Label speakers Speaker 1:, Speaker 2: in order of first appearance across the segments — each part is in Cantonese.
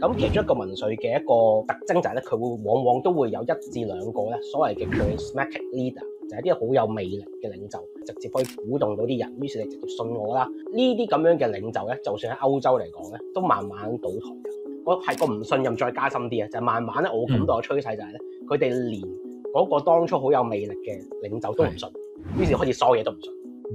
Speaker 1: 咁其中一個民粹嘅一個特徵就係咧，佢會往往都會有1至2個咧所謂嘅 charismatic leader，就係啲好有魅力嘅領袖，直接可以鼓動到啲人，於是你直接信我啦。呢啲咁樣嘅領袖咧，就算喺歐洲嚟講咧，都慢慢倒台嘅。我係個唔信任再加深啲啊，就係慢慢咧，我感到嘅趨勢就係咧，佢哋連嗰個當初好有魅力嘅領袖都唔信，於是開始所有嘢都唔信。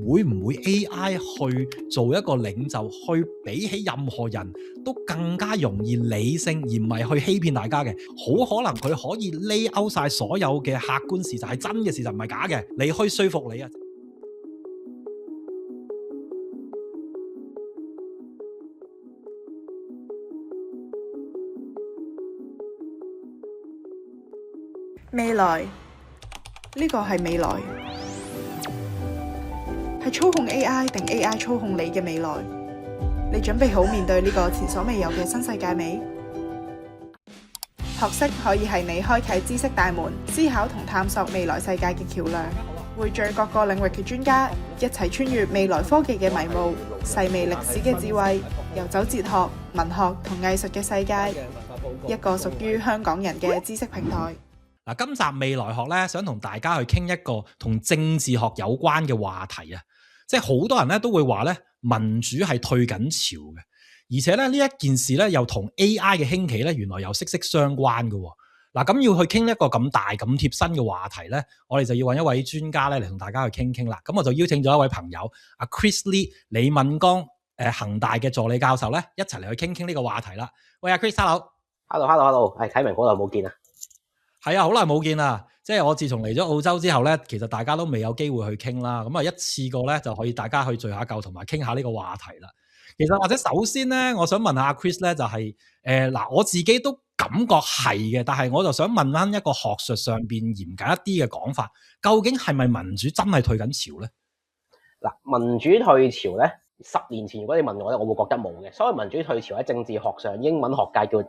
Speaker 2: 會唔會 AI 去做一個領袖，去比起任何人都更加容易理性，而唔係去欺騙大家嘅？好可能佢可以 lay out 晒所有嘅客觀事實係真嘅事實，唔係假嘅，你可以說服你啊！
Speaker 3: 未來呢個係未來，係操控 AI 定 AI 操控你嘅未來？你準備好面對呢個前所未有嘅新世界未？學識可以係你開啟知識大門、思考同探索未來世界嘅橋樑。匯聚各個領域嘅專家，一齊穿越未來科技嘅迷霧，細味歷史嘅智慧，遊走哲學、文學同藝術嘅世界，一個屬於香港人嘅知識平台。
Speaker 2: 嗱，今集未來學咧，想同大家去傾一個同政治學有關嘅話題啊！即係好多人咧都會話咧，民主係退緊潮嘅，而且咧呢一件事咧又同 AI 嘅興起咧，原來又息息相關嘅。嗱，咁要去傾一個咁大咁貼身嘅話題咧，我哋就要揾一位專家咧嚟同大家去傾傾啦。咁我就邀請咗一位朋友阿 Chris Lee 李敏剛，恒大嘅助理教授咧，一齊嚟去傾傾呢個話題啦。喂，阿 Chris，hello，hello，
Speaker 1: 係啟明，好耐冇見啊！
Speaker 2: 係啊，好耐冇見啦！即係我自從嚟咗澳洲之後咧，其實大家都未有機會去傾啦。咁啊，一次過咧就可以大家去聚下舊，同埋傾下呢個話題啦。其實或者首先咧，我想問下阿 Chris 咧，就係嗱，我自己都感覺係嘅，但係我就想問翻一個學術上邊嚴謹一啲嘅講法，究竟係咪民主真係退緊潮咧？
Speaker 1: 嗱，民主退潮咧，10年前如果你問我咧，我會覺得冇嘅。所謂民主退潮喺政治學上，英文學界叫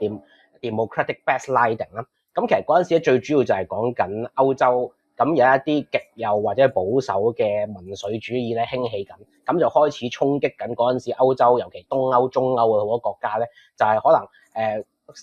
Speaker 1: democratic backsliding 啦。咁其實嗰陣時咧，最主要就係講緊歐洲，咁有一啲極右或者保守嘅民粹主義咧興起緊，咁就開始衝擊緊嗰陣時歐洲，尤其東歐、中歐嘅好多國家咧，就係可能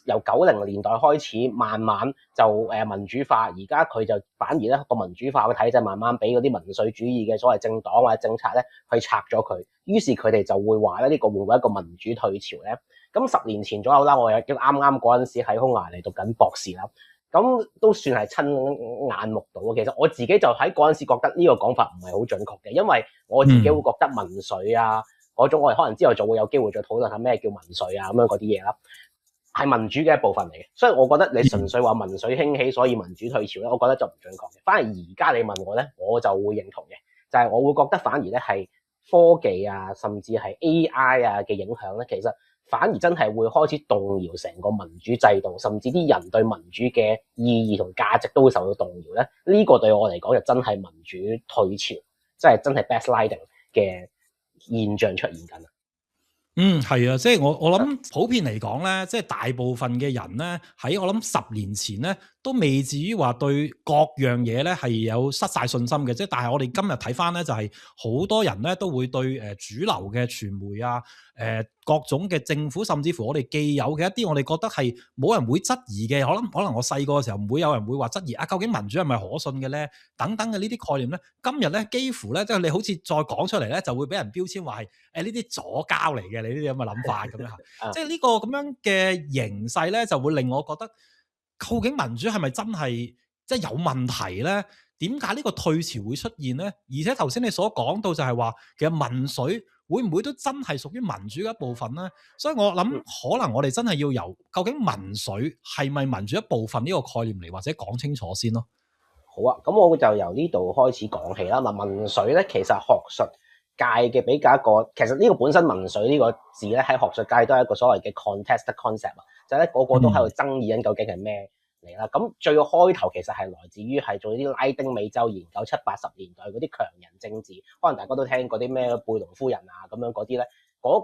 Speaker 1: 由90年代開始，慢慢就民主化，而家佢就反而咧個民主化嘅體制慢慢俾嗰啲民粹主義嘅所謂政黨或者政策咧去拆咗佢，於是佢哋就會話咧呢個會唔會一個民主退潮咧？咁10年前左右啦，我亦都啱啱嗰陣時喺匈牙利讀緊博士啦，咁都算係親眼目睹。其實我自己就喺嗰陣時覺得呢個講法唔係好準確嘅，因為我自己會覺得民粹啊嗰種，我哋可能之後就會有機會再討論下咩叫民粹啊咁樣嗰啲嘢啦，係民主嘅一部分嚟嘅。所以我覺得你純粹話民粹興起，所以民主退潮咧，我覺得就唔準確嘅。反而而家你問我咧，我就會認同嘅，就係我會覺得反而咧係科技啊，甚至係 AI 啊嘅影響咧，其實反而真係會開始動搖成個民主制度，甚至啲人對民主嘅意義同價值都會受到動搖咧。呢個對我嚟講就真係民主退潮，即係真係 backsliding 嘅現象出現緊啦。
Speaker 2: 係啊，即係我諗普遍嚟講咧，即係大部分嘅人咧，喺我諗10年前咧，都未至於話對各樣嘢咧係有失晒信心嘅。即係但係我哋今日睇翻咧，就係好多人咧都會對主流嘅傳媒啊，各種嘅政府，甚至乎我哋既有嘅一啲我哋覺得係冇人會質疑嘅，可能我細個嘅時候唔會有人會話質疑啊，究竟民主係咪可信嘅咧？等等嘅呢啲概念咧，今日咧幾乎咧，即係你好似再講出嚟咧，就會俾人標籤話係呢啲左膠嚟嘅，你呢啲咁嘅諗法咁樣嚇。即係呢個咁樣嘅形勢咧，就會令我覺得究竟民主係咪真係即係有問題咧？點解呢個退潮會出現咧？而且頭先你所講到就係話，其實民粹會唔會都真係屬於民主嘅一部分咧？所以我諗可能我哋真係要由究竟民粹係咪民主一部分呢個概念嚟，或者講清楚先咯。
Speaker 1: 好啊，咁我就由呢度開始講起啦。嗱，民粹咧其實學術界嘅比較一個，其實呢個本身民粹呢個字咧喺學術界都係一個所謂嘅 contested concept 啊，就係咧個個都喺度爭議緊究竟係咩嚟啦。咁最開頭其實係來自於係做啲拉丁美洲研究，70、80年代嗰啲強人政治，可能大家都聽過啲咩貝隆夫人啊咁樣嗰啲咧，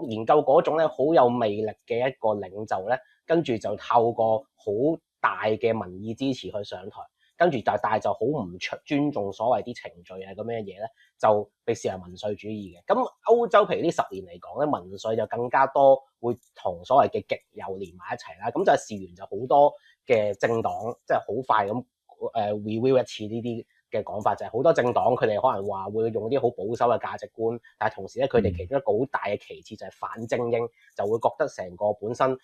Speaker 1: 研究嗰種咧好有魅力嘅一個領袖咧，跟住就透過好大嘅民意支持去上台。跟住但係就好唔尊重所謂啲程序啊咁樣嘢咧，就被視為民粹主義嘅。咁歐洲譬如呢10年嚟講咧，民粹就更加多會同所謂嘅極右連埋一齊啦。咁就事緣就好多嘅政黨，即係好快咁review 一次呢啲嘅講法，就係好多政黨佢哋可能話會用啲好保守嘅價值觀，但係同時咧佢哋其中一個好大嘅旗幟就係反精英，就會覺得成個本身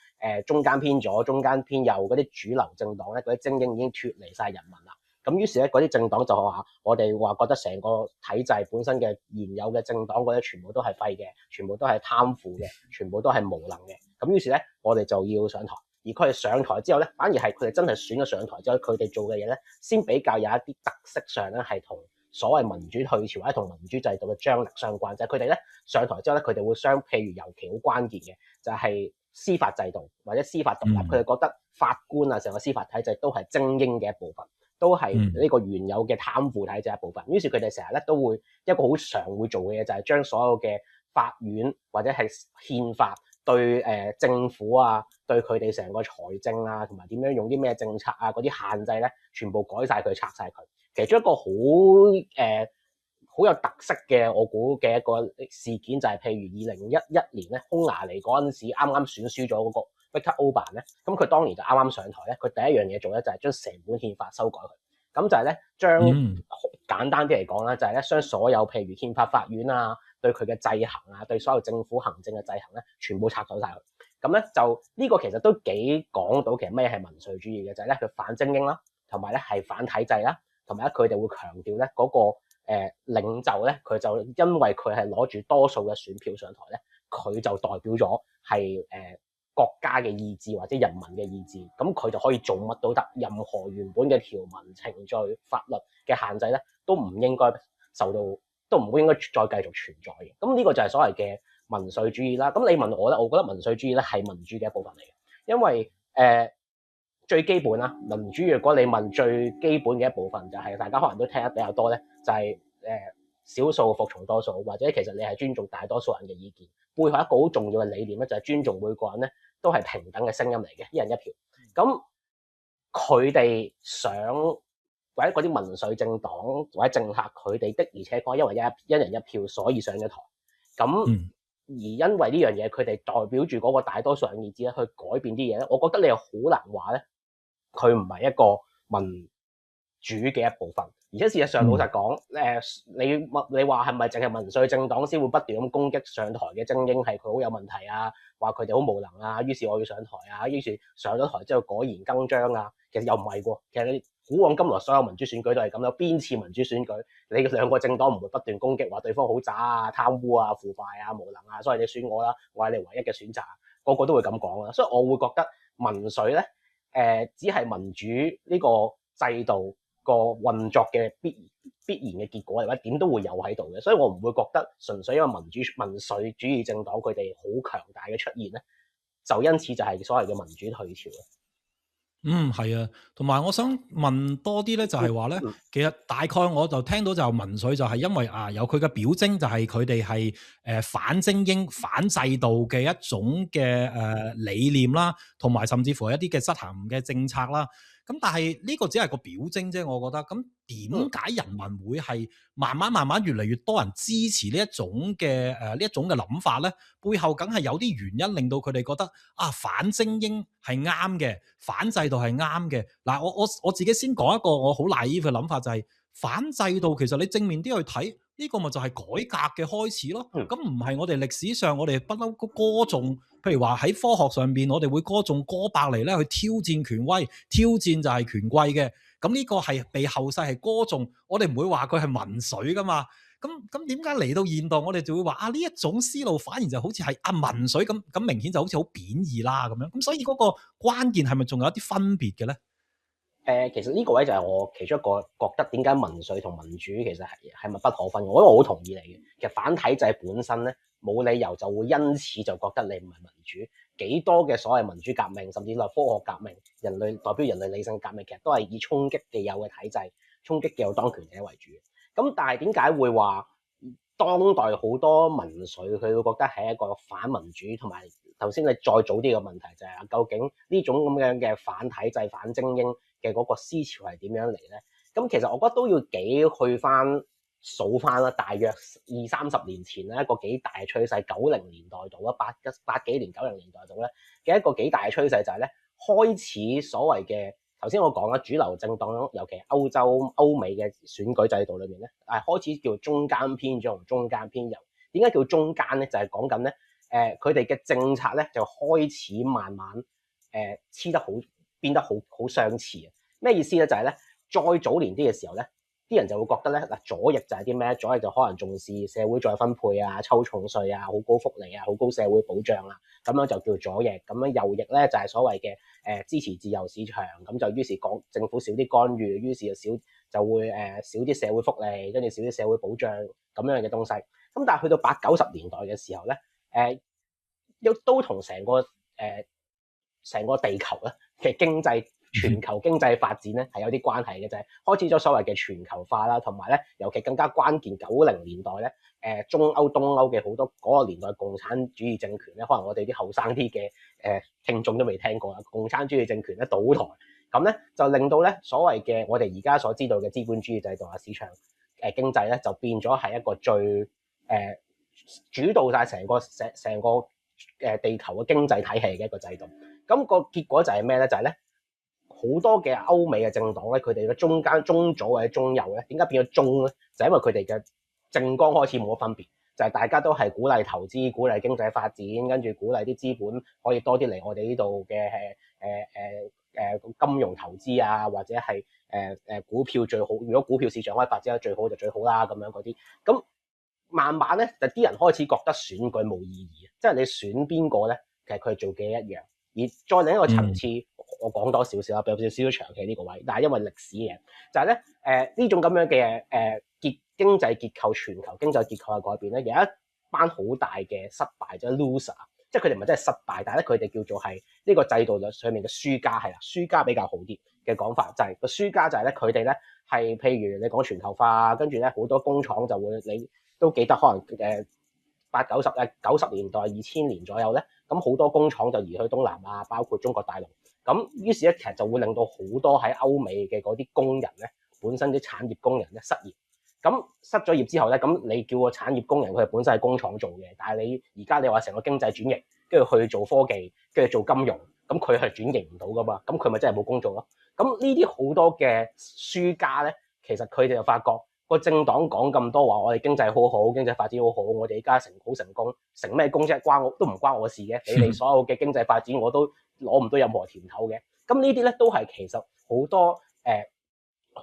Speaker 1: 中間偏左、中間偏右嗰啲主流政黨咧，嗰啲精英已經脫離晒人民啦。咁於是咧嗰啲政黨就話我哋話覺得成個體制本身嘅原有嘅政黨嗰啲全部都係廢嘅，全部都係貪腐嘅，全部都係無能嘅。咁於是咧我哋就要上台。而佢哋上台之後咧，反而係佢哋真係選咗上台之後，佢哋做嘅嘢咧，先比較有一啲特色上咧，係同所謂民主退潮或者同民主制度嘅張力相關。就係佢哋咧上台之後咧，佢哋會譬如尤其好關鍵嘅，就係司法制度或者司法獨立。佢哋覺得法官啊，成個司法體制都係精英嘅一部分，都係呢個原有嘅貪腐體制一部分。於是佢哋成日咧都會一個好常會做嘅嘢，就係將所有嘅法院或者係憲法對政府啊，對佢哋成個財政啊，同埋點樣用啲咩政策啊，嗰啲限制咧，全部改晒佢，拆晒佢。其中一個好有特色嘅，我估嘅一個事件就係譬如2011年咧，匈牙利嗰陣時啱啱選輸咗嗰個 Viktor Orban 咧，咁佢當年就啱啱上台咧，佢第一樣嘢做咧就係將成本憲法修改佢。咁就係咧將簡單啲嚟講啦，就係咧將所有譬如憲法法院啊，對佢嘅制衡啊，對所有政府行政嘅制衡咧，全部拆走晒佢。咁咧就呢個其實都幾講到其實咩係民粹主義嘅，就係咧佢反精英啦，同埋咧係反體制啦，同埋咧佢哋會強調咧嗰個領袖咧，佢就因為佢係攞住多數嘅選票上台咧，佢就代表咗係國家嘅意志或者人民嘅意志，咁佢就可以做乜都得，任何原本嘅條文、程序、法律嘅限制咧，都唔應該受到，都唔會應該再繼續存在嘅。咁呢個就係所謂嘅民粹主義啦。咁你問我咧，我覺得民粹主義咧係民主嘅一部分嚟嘅，因為最基本啦，民主如果你問最基本嘅一部分，就係大家可能都聽得比較多咧，就係少數服從多數，或者其實你係尊重大多數人嘅意見。背後一個好重要嘅理念咧，就係尊重每個人咧都係平等嘅聲音嚟嘅，一人一票。咁佢哋想或者嗰啲民粹政黨或者政客，佢哋的而且確因為一人一票，所以上咗台。咁而因為呢樣嘢，佢哋代表住嗰個大多數人意志咧，去改變啲嘢咧，我覺得你又好難話咧，佢唔係一個民主嘅一部分。而且事實上，老實講，你話係咪淨係民粹政黨先會不斷咁攻擊上台嘅精英係佢好有問題啊？話佢哋好無能啊？於是我要上台啊？於是上咗台之後改弦更張啊？其實又唔係喎。其實你古往今來所有民主選舉都係咁，有邊次民主選舉你兩個政黨唔會不斷攻擊話對方好渣啊、貪污啊、腐敗啊、無能啊，所以你選我啦，我係你唯一嘅選擇，個個都會咁講啦。所以我會覺得民粹咧，只係民主呢個制度個運作嘅必然嘅結果，或者點都會有喺度嘅，所以我唔會覺得純粹因為民粹主義政黨佢哋好強大嘅出現咧，就因此就係所謂嘅民主退潮。
Speaker 2: 係啊，同埋我想問多啲咧，就係話咧，其實大概我就聽到就民粹就係因為有佢嘅表徵，就係佢哋係反精英、反制度嘅一種嘅理念啦，同埋甚至乎一啲嘅執行嘅政策啦。咁但係呢個只係個表徵啫，我覺得。咁點解人民會係慢慢越嚟越多人支持呢一種嘅諗法咧？背後梗係有啲原因令到佢哋覺得反精英係啱嘅，反制度係啱嘅。嗱，我自己先講一個我好 naive 嘅諗法，就係反制度其實你正面啲去睇，呢個咪就係改革嘅開始咯。咁唔係我哋歷史上我哋不嬲歌頌，譬如話喺科學上邊我哋會歌頌哥白尼咧去挑戰權威，挑戰就係權貴嘅。咁呢個係被後世係歌頌，我哋唔會話佢係民粹噶嘛。咁點解嚟到現代我哋就會話呢一種思路反而就好似係民粹咁明顯就好似好貶義啦咁樣。咁所以嗰個關鍵係咪仲有一啲分別嘅咧？
Speaker 1: 其實呢個位就係我其中一個覺得點解民粹同民主其實係咪不可分嘅，我好同意你嘅。其實反體制本身咧，冇理由就會因此就覺得你唔係民主。幾多嘅所謂民主革命，甚至係科學革命、代表人類理性革命，其實都係以衝擊既有嘅體制、衝擊既有當權者為主。咁但係點解會話當代好多民粹佢會覺得係一個反民主，同埋頭先你再早啲嘅問題就係究竟呢種咁樣嘅反體制、反精英嘅嗰個思潮係點樣嚟咧？咁其實我覺得都要去翻數翻啦，大約20-30年前咧一個幾大嘅趨勢，90年代度啦，80幾年90年代度咧嘅一個幾大嘅趨勢就係咧開始所謂嘅頭先我講啦，主流政黨尤其係歐美嘅選舉制度裏面咧，開始叫中間偏左同中間偏右。點解叫中間咧？就係講緊咧佢哋嘅政策咧就開始慢慢黐得好變得好相似啊！咩意思咧？就係咧再早年啲嘅時候咧，啲人就會覺得咧左翼就係啲咩？左翼就可能重視社會再分配啊、抽重稅啊、好高福利啊、好高社會保障啊，咁樣就叫左翼。咁樣右翼咧就係所謂嘅支持自由市場，咁就於是講政府少啲干預，於是就會少啲社會福利，跟住少啲社會保障咁樣嘅東西。咁但係去到80-90年代嘅時候咧，都同成個地球咧嘅經濟全球經濟發展咧係有啲關係嘅，就係開始咗所謂嘅全球化啦，同埋咧尤其更加關鍵90年代咧中歐東歐嘅好多嗰個年代共產主義政權咧，可能我哋啲後生啲嘅聽眾都未聽過啦，共產主義政權咧倒台，咁咧就令到咧所謂嘅我哋而家所知道嘅資本主義制度啊市場經濟咧就變咗係一個最主導晒成個地球嘅經濟體系嘅一個制度。咁個結果就係咩咧？就係咧好多嘅歐美嘅政黨咧，佢哋嘅中間中左或者中右咧，點解變咗中咧？就係因為佢哋嘅政綱開始冇乜分別，就係大家都係鼓勵投資、鼓勵經濟發展，跟住鼓勵啲資本可以多啲嚟我哋呢度嘅金融投資啊，或者係股票最好。如果股票市場可以發展得最好就最好啦，咁樣嗰啲。咁慢慢咧，就啲人開始覺得選舉冇意義，即係你選邊個咧，其實佢做嘅一樣。而再另一個層次，我講多少少啦，有少少長期呢個位，但係因為歷史嘅，就係咧呢種咁樣嘅經濟結構、全球經濟結構嘅改變咧，有一班好大嘅失敗者 loser， 即係佢哋唔係真係失敗，但係咧佢哋叫做係呢個制度上面嘅輸家，係啦，輸家比較好啲嘅講法，就係個輸家就係咧佢哋咧係譬如你講全球化，跟住咧好多工廠就會你都記得可能90年代、2000年左右咧，咁好多工廠就移去東南亞，包括中國大陸。咁於是咧，其實就會令到好多喺歐美嘅嗰啲工人咧，本身啲產業工人咧失業。咁失咗業之後咧，咁你叫個產業工人佢本身係工廠做嘅，但係你而家你話成個經濟轉型，跟住去做科技，跟住做金融，咁佢係轉型唔到噶嘛，咁佢咪真係冇工做咯？咁呢啲好多嘅輸家咧，其實佢哋就發覺個政黨講咁多話，我哋經濟好好，經濟發展好好，我哋而家好成功，成咩功啫？都唔關我事嘅，你哋所有嘅經濟發展我都攞唔到任何甜頭嘅。咁呢啲咧都係其實好多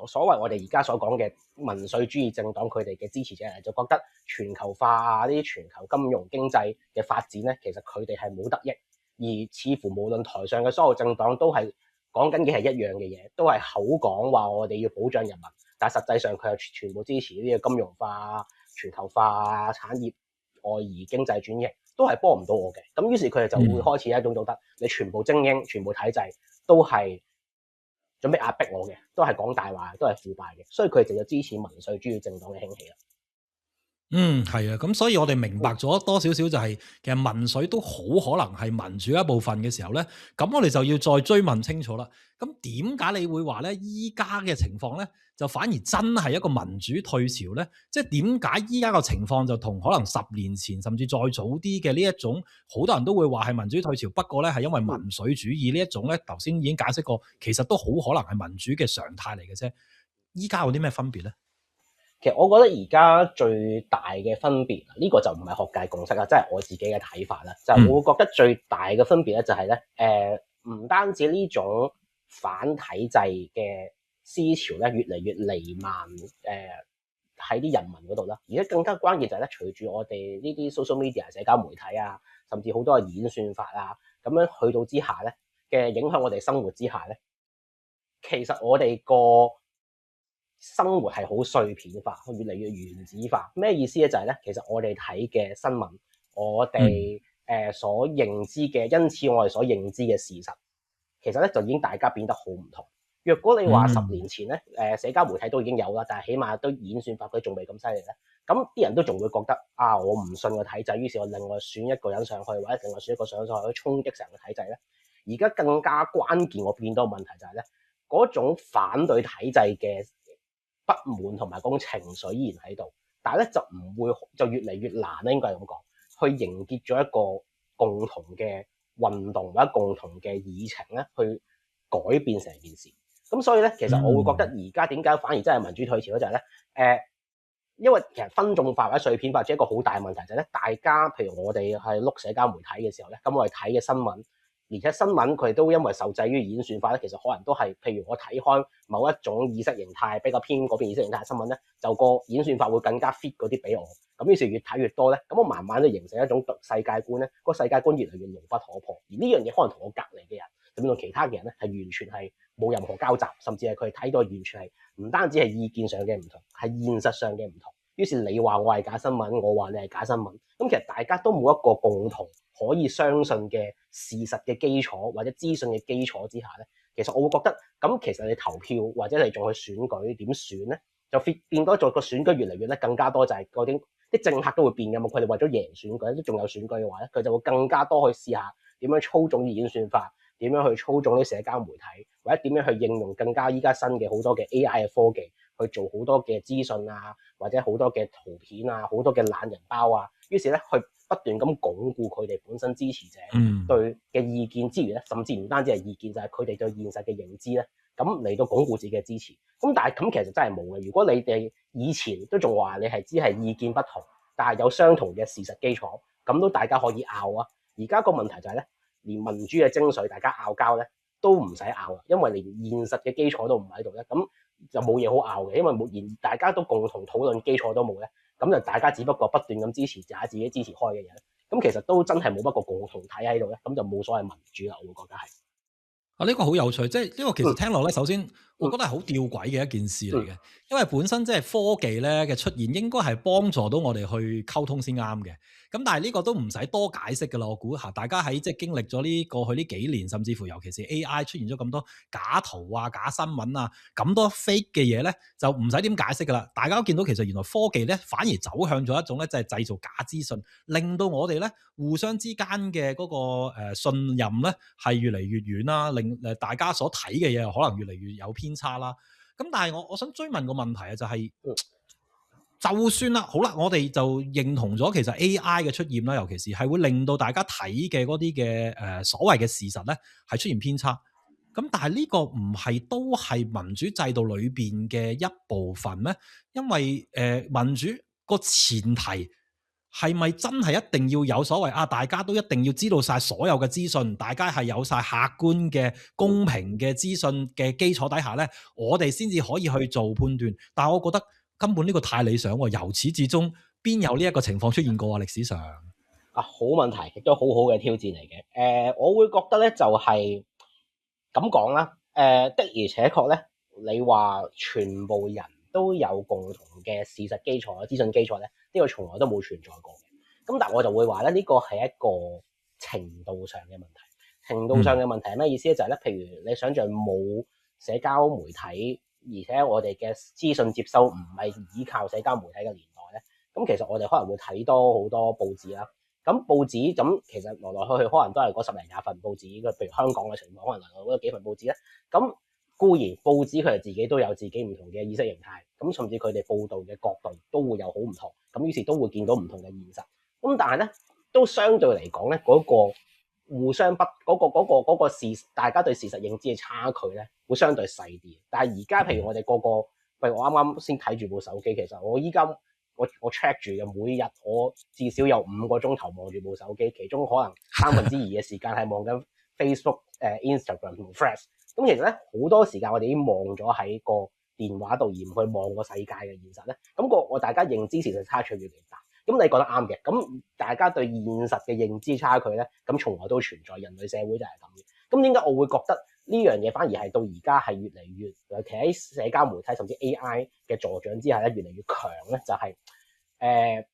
Speaker 1: 所謂我哋而家所講嘅民粹主義政黨佢哋嘅支持者就覺得全球化啊，呢啲全球金融經濟嘅發展咧，其實佢哋係冇得益，而似乎無論台上嘅所有政黨都係講緊嘅係一樣嘅嘢，都係口講話我哋要保障人民，但係實際上佢係全部支持呢個金融化、全球化、產業外移、經濟轉型，都係幫唔到我嘅。咁於是佢哋就會開始一種覺得你全部精英、全部體制都係準備壓迫我嘅，都係講大話，都係腐敗嘅，所以佢哋就要支持民粹主義政黨嘅興起啦。
Speaker 2: 係啊，咁所以我哋明白咗多少少就係，其實民粹都好可能係民主一部分嘅時候咧，咁我哋就要再追問清楚啦。咁點解你會話咧，依家嘅情況咧，就反而真係一個民主退潮咧？即係點解依家個情況就同可能10年前甚至再早啲嘅呢一種，好多人都會話係民主退潮，不過咧係因為民粹主義呢一種咧，頭先已經解釋過，其實都好可能係民主嘅常態嚟嘅啫。依家有啲咩分別咧？
Speaker 1: 其實我覺得而家最大嘅分別，呢個就唔係學界共識啦，即係我自己嘅睇法啦。就係我會覺得最大嘅分別咧，就係咧，唔單止呢種反體制嘅思潮咧，越嚟越彌漫喺啲人民嗰度啦，而且更加關鍵就係咧，隨住我哋呢啲 social media 社交媒體啊，甚至好多嘅演算法啊，咁樣去到之下咧嘅影響我哋生活之下咧，其實我哋個生活係好碎片化，越嚟越原子化。咩意思咧？就係咧，其實我哋睇嘅新聞，我哋所認知嘅，因此我哋所認知嘅事實，其實咧就已經大家變得好唔同。若果你話10年前咧，社交媒體都已經有啦，但係起碼都演算法佢仲未咁犀利咧，咁啲人都仲會覺得啊，我唔信個體制，於是我另外選一個人上去，或者另外選一個上去衝擊成個體制咧。而家更加關鍵，我見到嘅問題就係咧，嗰種反對體制嘅不滿同埋嗰種情緒依然喺度，但係咧就唔會就越嚟越難咧，應該係咁講，去凝結咗一個共同嘅運動或者共同嘅議程咧，去改變成件事。咁所以咧，其實我會覺得而家點解反而真係民主退潮咧，就係咧因為其實分眾化或者碎片化，一個好大嘅問題就係咧，大家譬如我哋係碌社交媒體嘅時候咧，咁我哋睇嘅新聞，而且新聞佢哋都因為受制於演算法咧，其實可能都係譬如我睇開某一種意識形態比較偏嗰邊意識形態嘅新聞咧，就個演算法會更加 fit 嗰啲俾我，咁於是越睇越多咧，咁我慢慢就形成一種世界觀咧，個世界觀越嚟越牢不可破，而呢樣嘢可能同我隔離嘅人，甚至同其他嘅人咧係完全係冇任何交集，甚至係佢哋睇到完全係唔單止係意見上嘅唔同，係現實上嘅唔同。於是你話我係假新聞，我話你係假新聞，咁其實大家都冇一個共同可以相信嘅事實嘅基礎或者資訊嘅基礎之下咧，其實我會覺得咁其實你投票或者你仲去選舉點選咧，就變多咗個選舉越嚟越咧更加多就係嗰啲政客都會變嘅嘛，佢哋為咗贏選舉都仲有選舉嘅話咧，佢就會更加多去試下點樣操縱演算法，點樣去操縱啲社交媒體，或者點樣去應用更加依家新嘅好多嘅 AI 嘅科技去做好多嘅資訊啊，或者好多嘅圖片啊，好多嘅懶人包啊，於是咧去不斷咁鞏固佢哋本身支持者對嘅意見之餘咧，甚至唔單止係意見，就係佢哋對現實嘅認知咧，咁嚟到鞏固自己嘅支持。咁但係咁其實真係冇嘅。如果你哋以前都仲話你係只係意見不同，但係有相同嘅事實基礎，咁都大家可以拗啊。而家個問題就係咧，連民主嘅精髓，大家拗交咧都唔使拗啦，因為連現實嘅基礎都唔喺度咧，咁就冇嘢好拗嘅，因為連大家都共同討論基礎都冇咧，咁就大家只不過不斷咁支持自己支持開嘅嘢咧，咁其實都真係冇乜個共同體喺度咧，咁就冇所謂民主啦，我會覺得係。
Speaker 2: 啊！呢個好有趣，即係呢個其實聽落咧，首先我覺得係好吊詭嘅一件事嚟嘅，因為本身即係科技咧嘅出現，應該係幫助到我哋去溝通先啱嘅。咁但係呢個都唔使多解釋㗎啦，我估下大家喺即係經歷咗呢過去呢幾年，甚至乎尤其是 AI 出現咗咁多假圖啊、假新聞啊、咁多 fake 嘅嘢咧，就唔使點解釋㗎啦。大家都見到其實原來科技咧反而走向咗一種咧，就係製造假資訊，令到我哋咧互相之間嘅嗰個信任咧係越嚟越遠啦，令大家所睇嘅嘢可能越嚟越有偏差啦。咁但係我想追問個問題啊，就係就算啦，好啦，我哋就認同咗其實 AI 嘅出現啦，尤其是係會令到大家睇嘅嗰啲嘅所謂嘅事實咧係出現偏差。咁但係呢個唔係都係民主制度裏邊嘅一部分咩？因為民主個前提係咪真係一定要有所謂啊？大家都一定要知道晒所有嘅資訊，大家係有晒客觀嘅公平嘅資訊嘅基礎底下咧，我哋先至可以去做判斷。但係我覺得根本呢個太理想喎，由始至終邊有呢一個情況出現過啊？歷史上
Speaker 1: 好問題，亦都好好嘅挑戰嚟嘅。我會覺得咧就係咁講啦。的而且確咧，你話全部人都有共同嘅事實基礎、資訊基礎咧，呢個從來都冇存在過嘅。咁但係我就會話咧，呢個係一個程度上嘅問題。程度上嘅問題係咩意思咧？就係咧，譬如你想象冇社交媒體，而且我哋嘅資訊接收唔係依靠社交媒體嘅年代咧，咁其實我哋可能會睇多好多報紙啦。咁報紙咁其實來來去去可能都係嗰10零20份報紙，譬如香港嘅情況，可能來來嗰幾份報紙咧。咁固然報紙佢哋自己都有自己唔同嘅意識形態，咁甚至佢哋報導嘅角度都會有好唔同，咁於是都會見到唔同嘅現實。咁但係咧，都相對嚟講咧，嗰個互相不嗰個大家對事實認知嘅差距咧，會相對細啲。但係而家譬如我哋個個，譬如我啱啱先睇住部手機，其實我依家我 check 住嘅每日我至少有5個鐘頭望住部手機，其中可能2/3嘅時間係望緊 Facebook、Instagram 同 Threads。咁其實咧好多時間我哋已經望咗喺個電話度，而唔去望個世界嘅現實咧。咁我大家認知事實差距越嚟越大。咁你覺得啱嘅，咁大家對現實嘅認知差距咧，咁從來都存在，人類社會就係咁嘅。咁點解我會覺得呢樣嘢反而係到而家係越嚟越，尤其喺社交媒體甚至 AI 嘅助長之下咧，越嚟越強咧？就係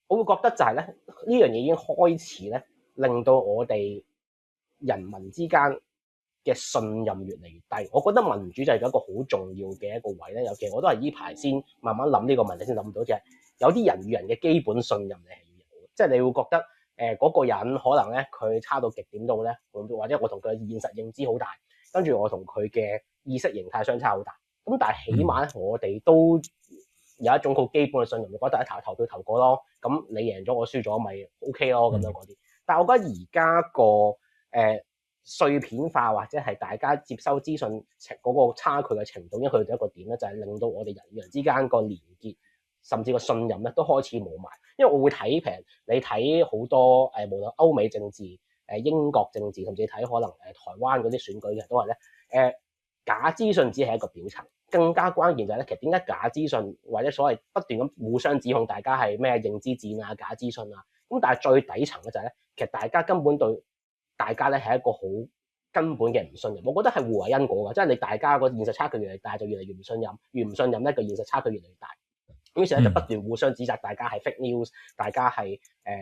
Speaker 1: 我會覺得就係咧呢樣嘢已經開始咧，令到我哋人民之間嘅信任越嚟越低。我覺得民主就係一個好重要嘅一個位咧，尤其我都係呢排先慢慢諗呢個問題先諗到，就係有啲人與人嘅基本信任你係要有，即係你會覺得嗰個人可能咧佢差到極點到咧，或者我同佢嘅現實認知好大，跟住我同佢嘅意識形態相差好大。咁但係起碼我哋都有一種好基本嘅信任，你覺得一投票投過咯，咁你贏咗我輸咗咪 OK 咯咁樣嗰啲。但係我覺得而家個碎片化或者係大家接收資訊嗰個差距嘅程度，因為去到一個點咧，就係令到我哋人與人之間個連結甚至個信任咧都開始冇埋。因為我會睇譬如你睇好多無論歐美政治、英國政治，甚至睇可能台灣嗰啲選舉嘅都係咧假資訊只係一個表層，更加關鍵就係咧，其實點解假資訊或者所謂不斷咁互相指控大家係咩認知戰啊、假資訊啊，咁但係最底層嘅就係咧，其實大家根本對大家咧係一個好根本嘅唔信任。我覺得係互為因果嘅，即係你大家個現實差距越嚟越大，就越嚟越唔信任，越唔信任咧個現實差距越嚟越大。於是咧就不斷互相指責大家係 fake news， 大家係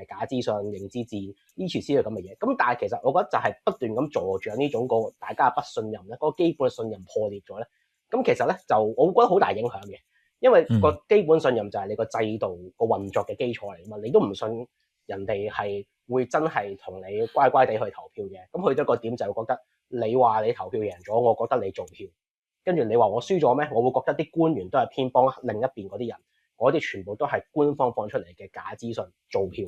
Speaker 1: 假資訊、認知戰呢處之類咁嘅嘢。咁但係其實我覺得就係不斷咁助長呢種個大家嘅不信任咧，嗰個基本嘅信任破裂咗咧。咁其實咧就我會覺得好大影響嘅，因為個基本信任就係你個制度個運作嘅基礎嚟嘛。你都唔信人哋係會真係同你乖乖地去投票嘅，咁去到一個點就會覺得你話你投票贏咗，我覺得你做票，跟住你話我輸咗咩？我會覺得啲官員都係偏幫另一邊嗰啲人。嗰啲全部都係官方放出嚟嘅假資訊做票。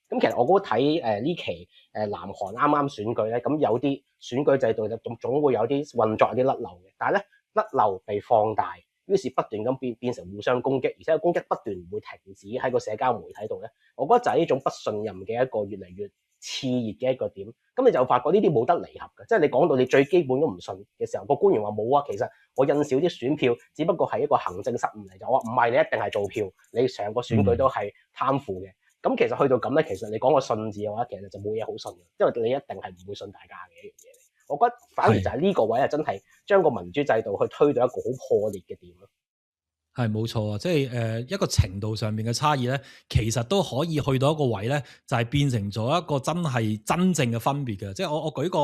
Speaker 1: 咁其實我覺得睇呢期南韓啱啱選舉咧，咁有啲選舉制度就總會有啲運作有啲甩漏嘅，但係咧甩漏被放大，於是不斷咁變成互相攻擊，而且個攻擊不斷唔會停止喺個社交媒體度咧。我覺得就係呢種不信任嘅一個越嚟越熾熱嘅一個點。咁你就發覺呢啲冇得離合嘅，即係你講到你最基本都唔信嘅時候，個官員話冇啊，其實我印少啲選票，只不過係一個行政失誤嚟，就話唔係你一定係做票，你成個選舉都係貪腐嘅。咁其實去到咁咧，其實你講個信字嘅話，其實就冇嘢好信嘅，因為你一定係唔會信大家嘅一樣嘢嚟。我覺得反而就係呢個位係真係將個民主制度去推到一個好破裂嘅點咯。
Speaker 2: 係冇錯啊，即係一個程度上面嘅差異咧，其實都可以去到一個位咧，就係變成咗一個真係真正嘅分別嘅。即係我舉個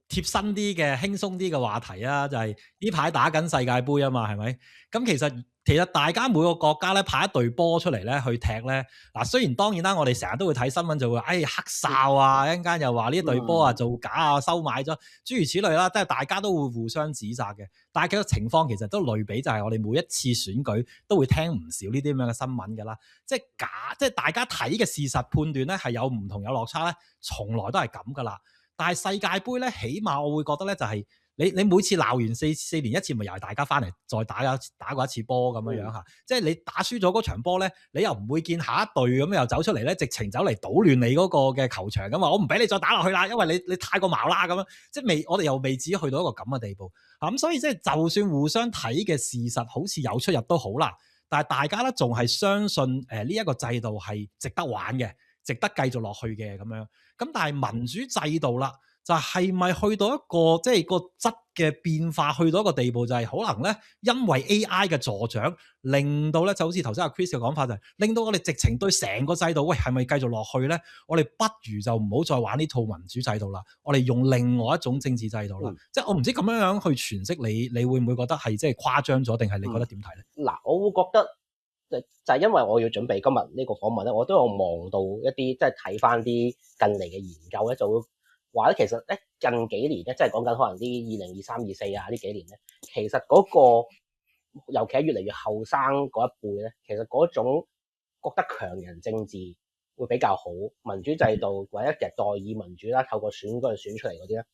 Speaker 2: 貼身啲嘅輕鬆啲嘅話題啊，就係呢排打緊世界盃啊嘛，係咪？咁其實大家每個國家咧派一隊波出嚟咧去踢咧，嗱雖然當然啦，我哋成日都會睇新聞就會黑哨啊，一陣間又話呢隊波啊造假啊收買咗，諸如此類啦，即係大家都會互相指責嘅。但係其實情況其實都類比，就係我哋每一次選舉都會聽唔少呢啲咁樣嘅新聞㗎啦。即係大家睇嘅事實判斷咧係有唔同有落差咧，從來都係咁㗎啦。但係世界盃咧，起碼我會覺得咧就係你每次鬧完四年一次，咪又係大家翻嚟再打過一次波咁樣樣嚇。即係你打輸咗嗰場波咧，你又唔會見下一隊咁又走出嚟咧，直情走嚟搗亂你嗰個嘅球場咁話，我唔俾你再打落去啦，因為你太過矛啦咁樣。即係我哋又未至於去到一個咁嘅地步。咁所以即係就算互相睇嘅事實好似有出入都好啦，但係大家咧仲係相信呢一個制度係值得玩嘅，值得繼續落去嘅咁樣。咁但係民主制度啦，就係咪去到一個即係個質嘅變化，去到一個地步，就係可能咧，因為 AI 嘅助長，令到咧就好似頭先阿 Chris 嘅講法，就係令到我哋直情對成個制度，喂係咪繼續落去咧？我哋不如就唔好再玩呢套民主制度啦，我哋用另外一種政治制度啦。即係我唔知咁樣去詮釋你會唔會覺得係即係誇張咗，定係你覺得點睇咧？
Speaker 1: 嗱，我會覺得。就係因為我要準備今日呢個訪問咧，我都有望到一啲即係睇翻啲近嚟嘅研究咧，就會話咧其實咧近幾年咧，即係講緊可能啲2023、24啊呢幾年咧，其實嗰個尤其係越嚟越後生嗰一輩咧，其實嗰種覺得強人政治會比較好，民主制度或者其實代議民主啦，透過選舉去選出嚟嗰啲咧。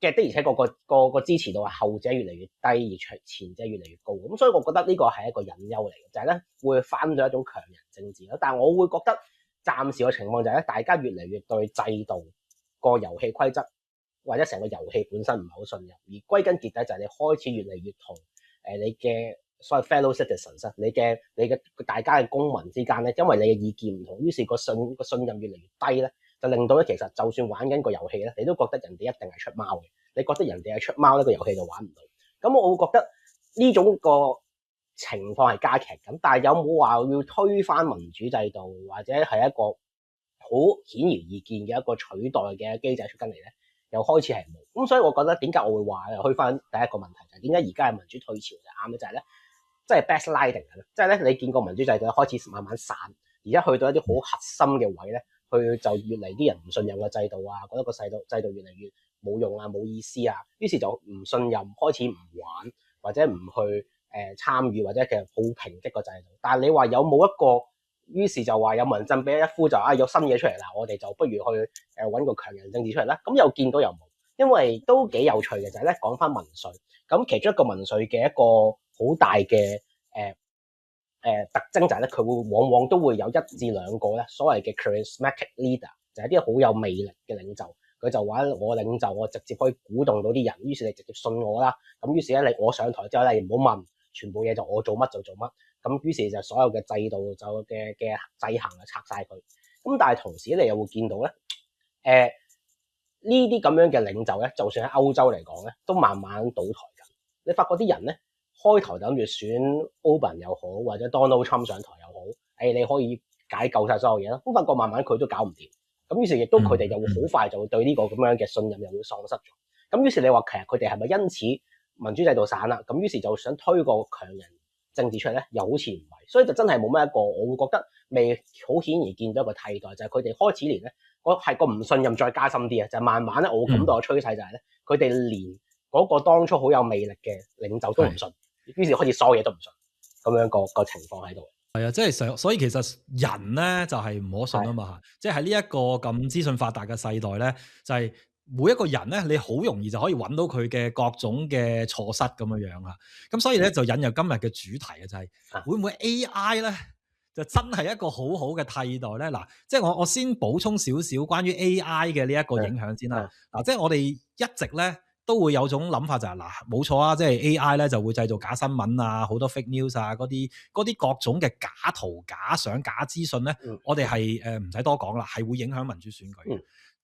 Speaker 1: 的而且確個支持度係後者越嚟越低，而前者越嚟越高。咁所以我覺得呢個係一個隱憂嚟嘅，就係咧會翻到一種強人政治咯。但係我會覺得暫時嘅情況就係咧，大家越嚟越對制度個遊戲規則或者成個遊戲本身唔係好信任，而歸根結底就係你開始越嚟越同你嘅所謂 fellow citizens，你嘅大家嘅公民之間咧，因為你嘅意見唔同，於是個信任越嚟越低咧。就令到咧，其實就算玩緊個遊戲咧，你都覺得人哋一定係出貓嘅。你覺得人哋係出貓咧，個遊戲就玩唔到。咁我會覺得呢種個情況係加劇緊，但係有冇話要推翻民主制度，或者係一個好顯而易見嘅一個取代嘅機制出緊嚟咧？又開始係冇。咁所以我覺得點解我會話去翻第一個問題就係點解而家係民主退潮就啱嘅，就係咧，即係 backsliding 嘅，即係咧你見個民主制度開始慢慢散，而家去到一啲好核心嘅位咧。佢就越嚟啲人唔信任個制度啊，覺得個制度越嚟越冇用啊，冇意思啊，於是就唔信任，開始唔玩或者唔去參與或者其實好抨擊個制度。但係你話有冇一個，於是就話有民陣俾一呼就有新嘢出嚟啦，我哋就不如去揾個強人政治出嚟啦。咁又見到又冇，因為都幾有趣嘅就係咧講翻民粹。咁其中一個民粹嘅一個好大嘅特徵就係咧，佢會往往都會有1至2個咧所謂嘅 charismatic leader，就係啲好有魅力嘅領袖。佢就話我領袖，我直接可以鼓動到啲人，於是你直接信我啦。咁於是咧，我上台之後咧，你唔好問，全部嘢就我做乜就做乜。咁於是就所有嘅制度就嘅制衡就拆晒佢。咁但係同時你又會見到咧，呢啲咁樣嘅領袖咧，就算喺歐洲嚟講咧，都慢慢倒台緊。你發覺啲人咧，開頭就諗住選 Obama 又好，或者 Donald Trump 上台又好，你可以解救晒所有嘢啦。咁發覺慢慢佢都搞唔掂。咁於是亦都佢哋就會好快就會對呢個咁樣嘅信任又會喪失咗。咁於是你話其實佢哋係咪因此民主制度散啦？咁於是就想推個強人政治出嚟咧，又好似唔係。所以就真係冇咩一個，我會覺得未好顯而見到一個替代，就係佢哋開始連咧，係個唔信任再加深啲啊！就係慢慢咧，我感到嘅趨勢就係咧，佢哋連嗰個當初好有魅力嘅領袖都唔信，於是開始所有嘢都唔信，咁樣個情況喺度。
Speaker 2: 係啊，即係所以其實人咧就係唔可信啊嘛，即係喺呢一個咁資訊發達嘅世代咧，就係每一個人咧，你好容易就可以揾到佢嘅各種嘅錯失咁樣樣啊。咁所以咧就引入今日嘅主題啊，就係會唔會 AI 咧就真係一個好好嘅替代咧？嗱，即係我先補充少少關於 AI 嘅呢一個影響先啦。嗱，即係我哋一直咧都會有種諗法就係嗱，冇錯啊，即係 AI 咧就會製造假新聞啊，好多 fake news 啊，嗰啲各種嘅假圖、假相、假資訊咧，我哋係唔使多講啦，係會影響民主選舉。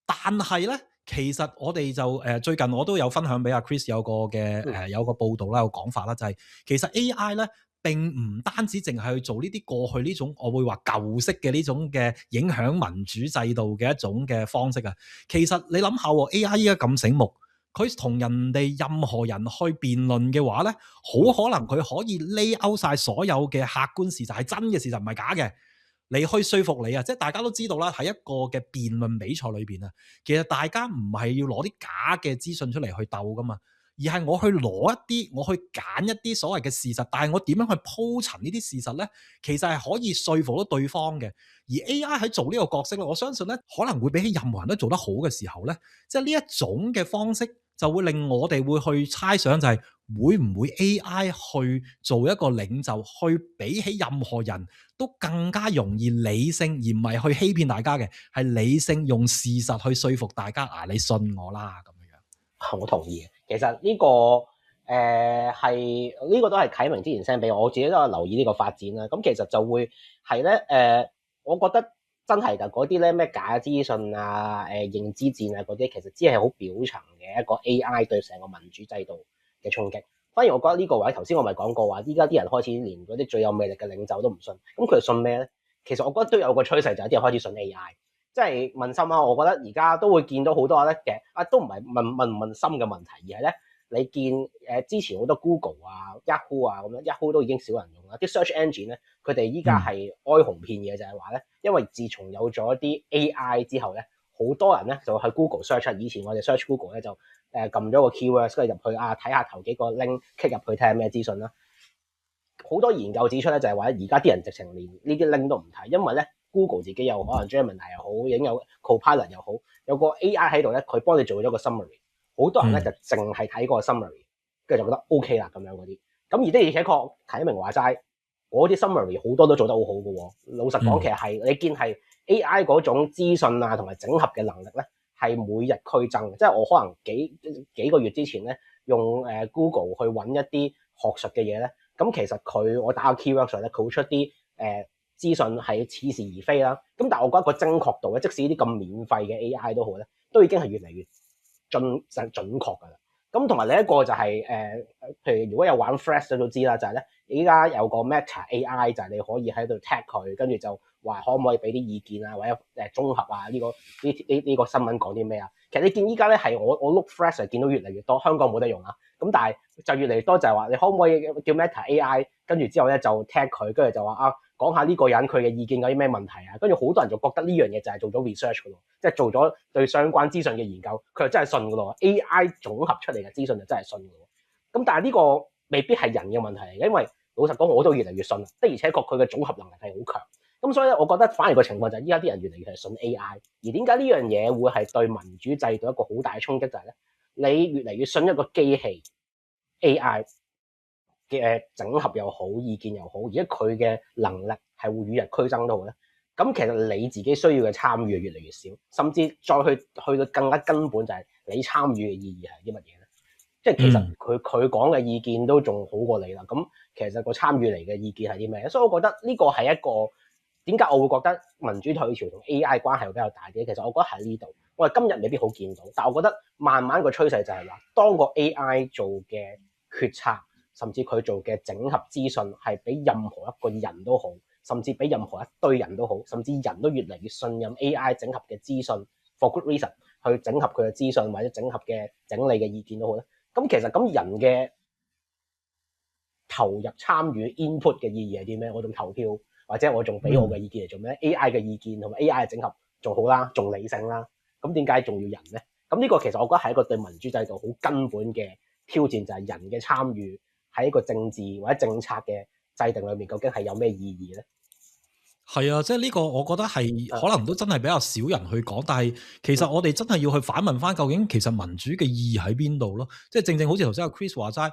Speaker 2: 但係咧，其實我哋就最近我都有分享俾阿 Chris 有個嘅有個報導啦，有講法啦，就係其實 AI 咧並唔單止淨係去做呢啲過去呢種我會話舊式嘅呢種嘅影響民主制度嘅一種嘅方式啊。其實你諗下，AI 依家咁醒目。佢同人哋任何人去辯論嘅話咧，好可能佢可以 lay out 晒所有嘅客觀事實係真嘅事實，唔係假嘅。你去說服你啊，即係大家都知道啦，喺一個嘅辯論比賽裏邊啊，其實大家唔係要攞啲假嘅資訊出嚟去鬥噶嘛，而係我去攞一啲，我去揀一啲所謂嘅事實，但係我點樣去鋪陳呢啲事實咧，其實係可以說服到對方嘅。而 AI 喺做呢個角色咧，我相信咧可能會比起任何人都做得好嘅時候咧，即係呢一種嘅方式就會令我哋會去猜想，就係會唔會 AI 去做一個領袖，去比起任何人都更加容易理性，而唔係去欺騙大家嘅，係理性用事實去說服大家啊，你信我啦咁樣。
Speaker 1: 我同意嘅，其實呢個係呢個都係啟明之前 send 俾我自己都有留意呢個發展啦。咁其實就會係咧我覺得真係㗎，嗰啲咧咩假資訊啊、認知戰啊嗰啲，其實只係好表層嘅一個 AI 對成個民主制度嘅衝擊。反而我覺得呢個位頭先我咪講過話，依家啲人開始連嗰啲最有魅力嘅領袖都唔信，咁佢哋信咩咧？其實我覺得都有個趨勢，就係啲人開始信 AI。即係問心啊！我覺得而家都會見到好多咧嘅都唔係問心嘅問題，而係咧你見之前好多 Google 啊、Yahoo 啊咁樣，Yahoo 都已經少人用啦。啲 search engine 咧，佢哋依家係哀鴻遍野，就係話咧，因為自從有咗啲 AI 之後咧，好多人咧就去 Google search。以前我哋 search Google 咧就撳咗個 keyword 跟住入去睇下頭幾個 link click 入去睇下咩資訊啦。好多研究指出咧，就係話而家啲人直情連呢啲 link 都唔睇，因為咧 Google 自己有可能 Gemini 又好，已經有 Copilot 又好，有個 AI 喺度咧，佢幫你做咗個 summary。好多人咧就淨係睇個 summary，跟住就覺得 OK 啦咁樣嗰啲。咁而的而且確啟明話齋，嗰啲 summary 好多都做得好好嘅喎。老實講，其實係你見係 AI 嗰種資訊啊同埋整合嘅能力咧，係每日俱增嘅。即係我可能幾個月之前咧，用Google 去揾一啲學術嘅嘢咧，咁其實我打個 keyword 上咧，佢會出啲資訊係似是而非啦。咁但係我覺得個精確度咧，即使呢啲咁免費嘅 AI 都好咧，都已經係越嚟越準確㗎啦。咁同埋另一個就係譬如如果有玩 Threads 都知啦，就係咧依家有個 Meta AI 就係你可以喺度 tag 佢，跟住就話可唔可以俾啲意見啊，或者綜合啊呢個新聞講啲咩啊？其實你見依家咧係我 look Threads 係見到越嚟越多，香港冇得用啦。咁但係就越嚟越多就係話你可唔可以叫 Meta AI，跟住之後咧就 tag 佢，跟住就話講下呢個人佢嘅意見有啲咩問題啊，跟住好多人就覺得呢樣嘢就係做咗 research 噶咯，即係做咗對相關資訊嘅研究，佢就真係信噶咯。AI 總合出嚟嘅資訊就真係信噶咯。咁但係呢個未必係人嘅問題嚟嘅，因為老實講我都越嚟越信，的而且確佢嘅總合能力係好強。咁所以咧，我覺得反而個情況就係依家啲人越嚟越係信 AI。而點解呢樣嘢會係對民主制度一個好大嘅衝擊就係咧？你越嚟越信一個機器 AI 嘅整合又好，意見又好，而且佢嘅能力係會與日俱增都好咧。咁其實你自己需要嘅參與越嚟越少，甚至再去到更加根本就係你參與嘅意義係啲乜嘢咧？即係其實佢講嘅意見都仲好過你啦。咁其實個參與嚟嘅意見係啲咩？所以我覺得呢個係一個點解我會覺得民主退潮同 AI 關係會比較大啲。其實我覺得喺呢度，我哋今日未必好見到，但係我覺得慢慢個趨勢就係話，當個 AI 做嘅決策，甚至佢做嘅整合資訊係比任何一個人都好，甚至比任何一堆人都好，甚至人都越嚟越信任 AI 整合嘅資訊 for good reason 去整合佢嘅資訊或者整合嘅整理嘅意見都好咧。咁其實咁人嘅投入參與 input 嘅意義係啲咩？我仲投票或者我仲俾我嘅意見嚟做咩？AI 嘅意見同埋 AI 嘅整合仲好啦，仲理性啦。咁點解仲要人咧？咁呢個其實我覺得係一個對民主制度好根本嘅挑戰，就係人嘅參與喺一個政治或者政策嘅制定裏面，究竟係有咩意義咧？
Speaker 2: 係啊，即係呢個我覺得係可能都真係比較少人去講，但係其實我哋真係要去反問翻，究竟其實民主嘅意義喺邊度咯？即係正正好似頭先阿 Chris 話齋。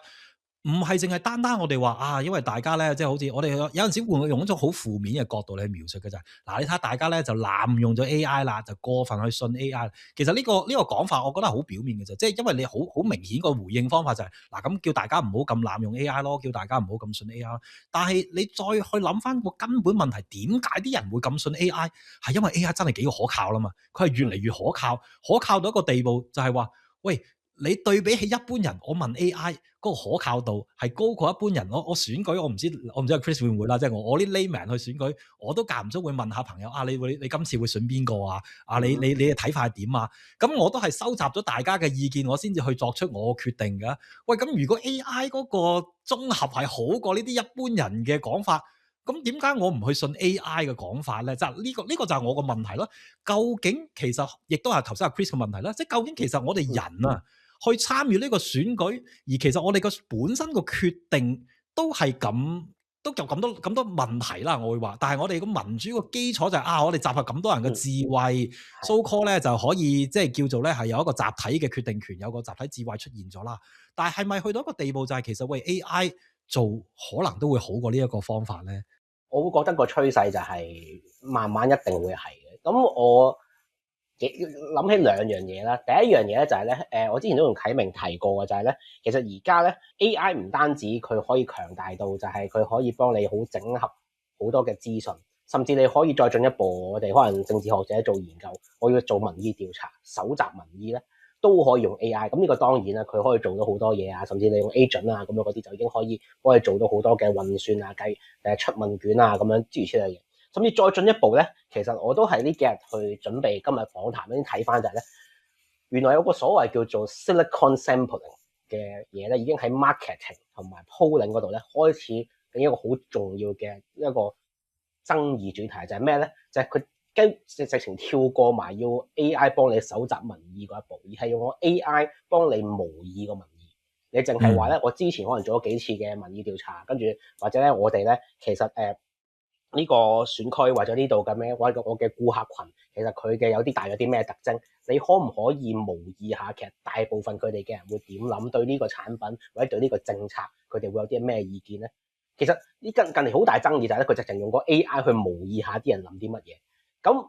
Speaker 2: 唔係淨係單單我哋話啊，因為大家咧，即係好似我哋有陣時會用一種好負面嘅角度嚟描述嘅就係，嗱你睇下大家咧就濫用咗 AI 啦，就過分去信 AI。其實呢個講法，我覺得係好表面嘅啫，即係因為你好明顯個回應方法就係嗱咁叫大家唔好咁濫用 AI 咯，叫大家唔好咁信 AI。但係你再去諗翻個根本問題，點解啲人會咁信 AI？係因為 AI 真係幾可靠啦嘛，佢係越嚟越可靠，可靠到一個地步就係話，喂。你對比起一般人，我問 AI 嗰個可靠度係高過一般人。我選舉，我唔知阿 Chris 會唔會啦，即係我啲 layman 去選舉，我都間唔中會問下朋友啊，你今次會選邊個啊？啊，你嘅睇法係點啊？咁我都係收集咗大家嘅意見，我先至去作出我決定㗎。喂，咁如果 AI 嗰個綜合係好過呢啲一般人嘅講法，咁點解我唔去信 AI 嘅講法咧？就係呢個就係我個問題咯。究竟其實亦都係頭先阿 Chris 嘅問題啦，即係究竟其實我哋人啊，去參與呢個選舉，而其實我哋個本身個決定都係咁，都有咁多問題啦。我會話，但係我哋個民主個基礎就係我哋集合咁多人嘅智慧，so call 咧就可以即係叫做咧係有一個集體嘅決定權，有個集體智慧出現咗啦。但係咪去到一個地步就係其實喂 AI 做可能都會好過呢一個方法咧？
Speaker 1: 我會覺得個趨勢就係慢慢一定會係嘅。咁我諗起兩樣嘢啦，第一樣嘢咧就係咧，我之前都同啟明提過嘅就係咧，其實而家咧 AI 唔單止佢可以強大到就係佢可以幫你好整合好多嘅資訊，甚至你可以再進一步，我哋可能政治學者做研究，我要做民意調查、搜集民意咧，都可以用 AI。咁呢個當然啦，佢可以做到好多嘢啊，甚至你用 agent 啊咁樣嗰啲就已經可以幫你做到好多嘅運算啊、出問卷啊咁樣諸如此類嘅嘢。甚至再進一步咧，其實我都係呢幾日去準備今日訪談，已經睇翻就係咧，原來有個所謂叫做 silicon sampling 嘅嘢咧，已經喺 marketing 同埋 polling 嗰度咧開始另一個好重要嘅一個爭議主題，就係咩咧？就係佢直情跳過埋要 AI 幫你搜集民意嗰一步，而係用我 AI 幫你模擬個民意。你淨係話咧，我之前可能做咗幾次嘅民意調查，跟住或者咧我哋咧其實呢個選區或者呢度嘅咩，我嘅顧客群，其實佢嘅有啲大約啲咩特徵，你可唔可以模擬下其實大部分佢哋嘅人會點諗，對呢個產品或者對呢個政策，佢哋會有啲咩意見咧？其實呢近嚟好大爭議就係咧，佢直情用個 AI 去模擬下啲人諗啲乜嘢。咁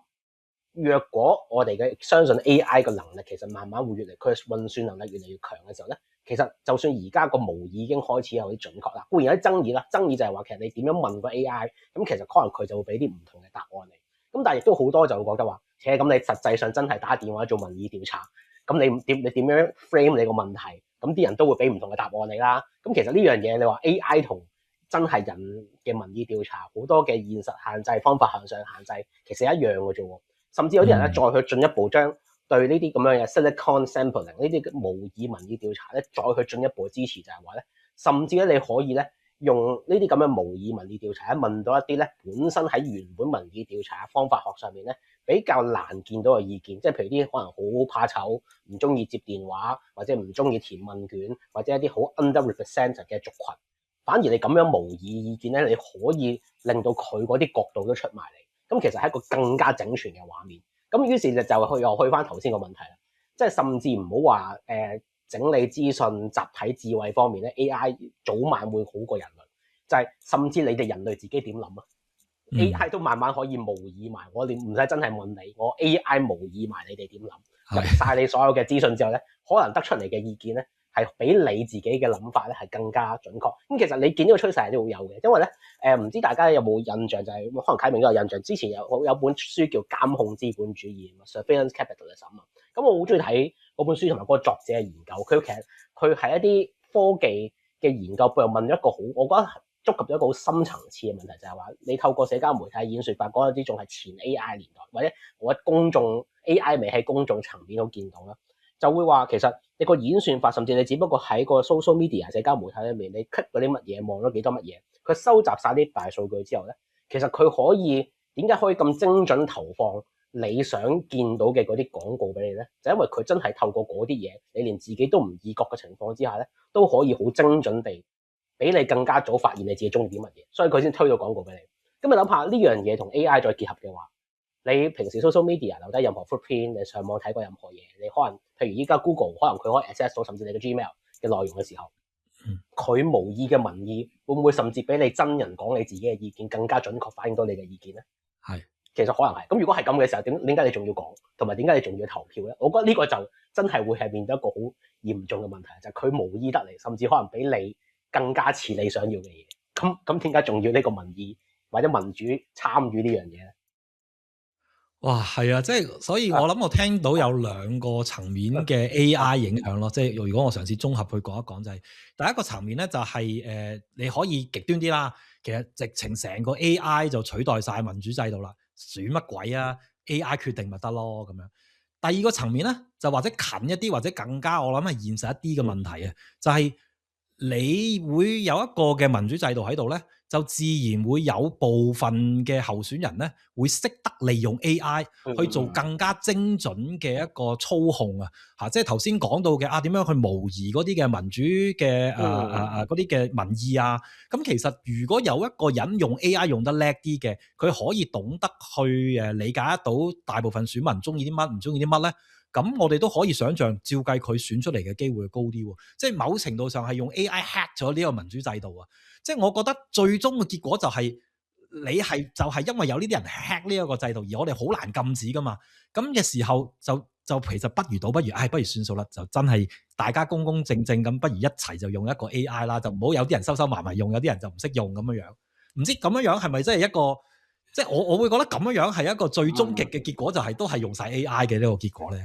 Speaker 1: 若果我哋嘅相信 AI 嘅能力其實慢慢會越嚟，佢嘅運算能力越嚟越強嘅時候咧，其實就算而家個模擬已經開始有啲準確啦，固然有啲爭議啦，爭議就係話其實你點樣問個 AI，咁其實可能佢就會俾啲唔同嘅答案你。咁但係亦都好多就會覺得話，咁你實際上真係打電話做民意調查，咁你點樣 frame 你個問題，咁啲人都會俾唔同嘅答案你啦。咁其實呢樣嘢你話 AI 同真係人嘅民意調查好多嘅現實限制、方法向上限制，其實一樣嘅啫喎。甚至有啲人咧再去進一步將對呢啲咁樣嘅 silicon sampling 呢啲模擬民意調查咧，再去進一步支持就係話咧，甚至咧你可以咧用呢啲咁嘅模擬民意調查問到一啲咧本身喺原本民意調查方法學上面咧比較難見到嘅意見，即係譬如啲可能好怕醜、唔中意接電話或者唔中意填問卷或者一啲好 underrepresented 嘅族群，反而你咁樣模擬意見咧，你可以令到佢嗰啲角度都出埋嚟，咁其實係一個更加整全嘅畫面。咁於是就又去翻頭先個問題啦，即係甚至唔好話整理資訊、集體智慧方面咧 ，AI 早晚會好過人類。就係甚至你哋人類自己點諗啊？AI 都慢慢可以模擬埋，我哋唔使真係問你，我 AI 模擬埋你哋點諗，入晒你所有嘅資訊之後咧，可能得出嚟嘅意見咧係比你自己嘅諗法咧係更加準確。咁其實你見到個趨勢係都會有嘅，因為咧唔知大家有冇印象就係、可能啟明都有印象，之前有本書叫《監控資本主義》（Surveillance Capitalism） 啊。咁我好中意睇嗰本書同埋嗰個作者嘅研究，其實佢係一啲科技嘅研究背後問咗一個好，我覺得觸及咗一個好深層次嘅問題，就係話你透過社交媒體演算法嗰陣時仲係前 AI 年代，或者我覺得公眾 AI 未喺公眾層面都見到啦，就會話其實你個演算法，甚至你只不過喺個 social media 社交媒體裏面，你 click 嗰啲乜嘢，望咗幾多乜嘢，佢收集晒啲大數據之後咧，其實佢可以點解可以咁精準投放你想見到嘅嗰啲廣告俾你咧？就因為佢真係透過嗰啲嘢，你連自己都唔自覺嘅情況之下咧，都可以好精準地俾你更加早發現你自己中意啲乜嘢，所以佢先推到廣告俾你。咁你諗下呢樣嘢同 AI 再結合嘅話，你平時 social media 留低任何 footprint， 你上網睇過任何嘢，你可能譬如依家 Google 可能佢可以 access 到甚至你嘅 Gmail 嘅內容嘅時候，佢模擬嘅民意會唔會甚至比你真人講你自己嘅意見更加準確反映到你嘅意見咧？係。其實可能係咁，如果係咁嘅時候，點解你仲要講，同埋點解你仲要投票咧？我覺得呢個就真係會係面對一個好嚴重嘅問題，就係佢模擬得嚟，甚至可能比你更加似你想要嘅嘢。咁點解仲要呢個民意或者民主參與呢樣嘢咧？
Speaker 2: 哇，係啊，即係所以我諗我聽到有兩個層面嘅 AI 影響咯，即係如果我嘗試綜合去講一講，就係第一個層面咧就係你可以極端啲啦，其實直情成個 AI 就取代晒民主制度啦。選乜鬼啊 ？AI 決定咪得咯咁樣。第二個層面咧，就或者近一啲，或者更加我諗係現實一啲嘅問題啊，就係你會有一個嘅民主制度喺度咧，就自然會有部分嘅候選人咧，會識得利用 AI 去做更加精準嘅一個操控啊！嚇，即係頭先講到嘅點樣去模擬嗰啲嘅民主嘅嗰啲嘅民意啊！咁其實如果有一個人用 AI 用得叻啲嘅，佢可以懂得去理解得到大部分選民中意啲乜，唔中意啲乜咧？咁我哋都可以想像，照計佢選出嚟嘅機會高啲喎。即係某程度上係用 AI hack 咗呢個民主制度啊！即係我覺得最終嘅結果就係你就係因為有呢啲人 hack 呢一個制度，而我哋好難禁止噶嘛。咁嘅時候就其實不如算數啦，就真係大家公公正正咁，不如一齊就用一個 AI 啦，就唔好有啲人收埋埋用，有啲人就唔識用咁樣樣。唔知咁樣樣係咪真係一個？即係我會覺得咁樣樣係一個最終極嘅結果，就係都係用晒 AI 嘅呢個結果咧。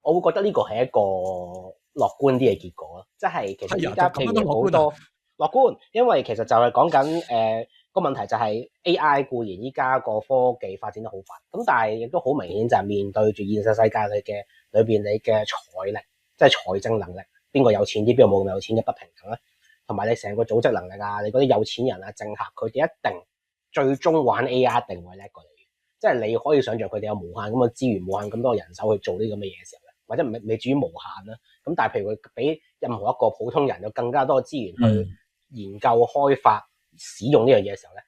Speaker 1: 我會覺得呢個係一個樂觀啲嘅結果咯，即係其實而家譬如好多樂觀，因為其實就係講緊個問題就係 AI 固然依家個科技發展得好快，咁但係亦都好明顯就係面對住現實世界裏邊你嘅財力，即係財政能力，邊個有錢啲，邊個冇咁有錢嘅不平等咧，同埋你成個組織能力啊，你嗰啲有錢人啊、政客，佢哋一定最終玩 AI 一定會叻過你嘅，即係你可以想象佢哋有無限咁嘅資源、無限咁多人手去做呢啲咁嘅嘢嘅時候咧，或者未至於無限啦，咁但係譬如佢俾任何一個普通人有更加多嘅資源去研究、開發、使用呢樣嘢嘅時候咧，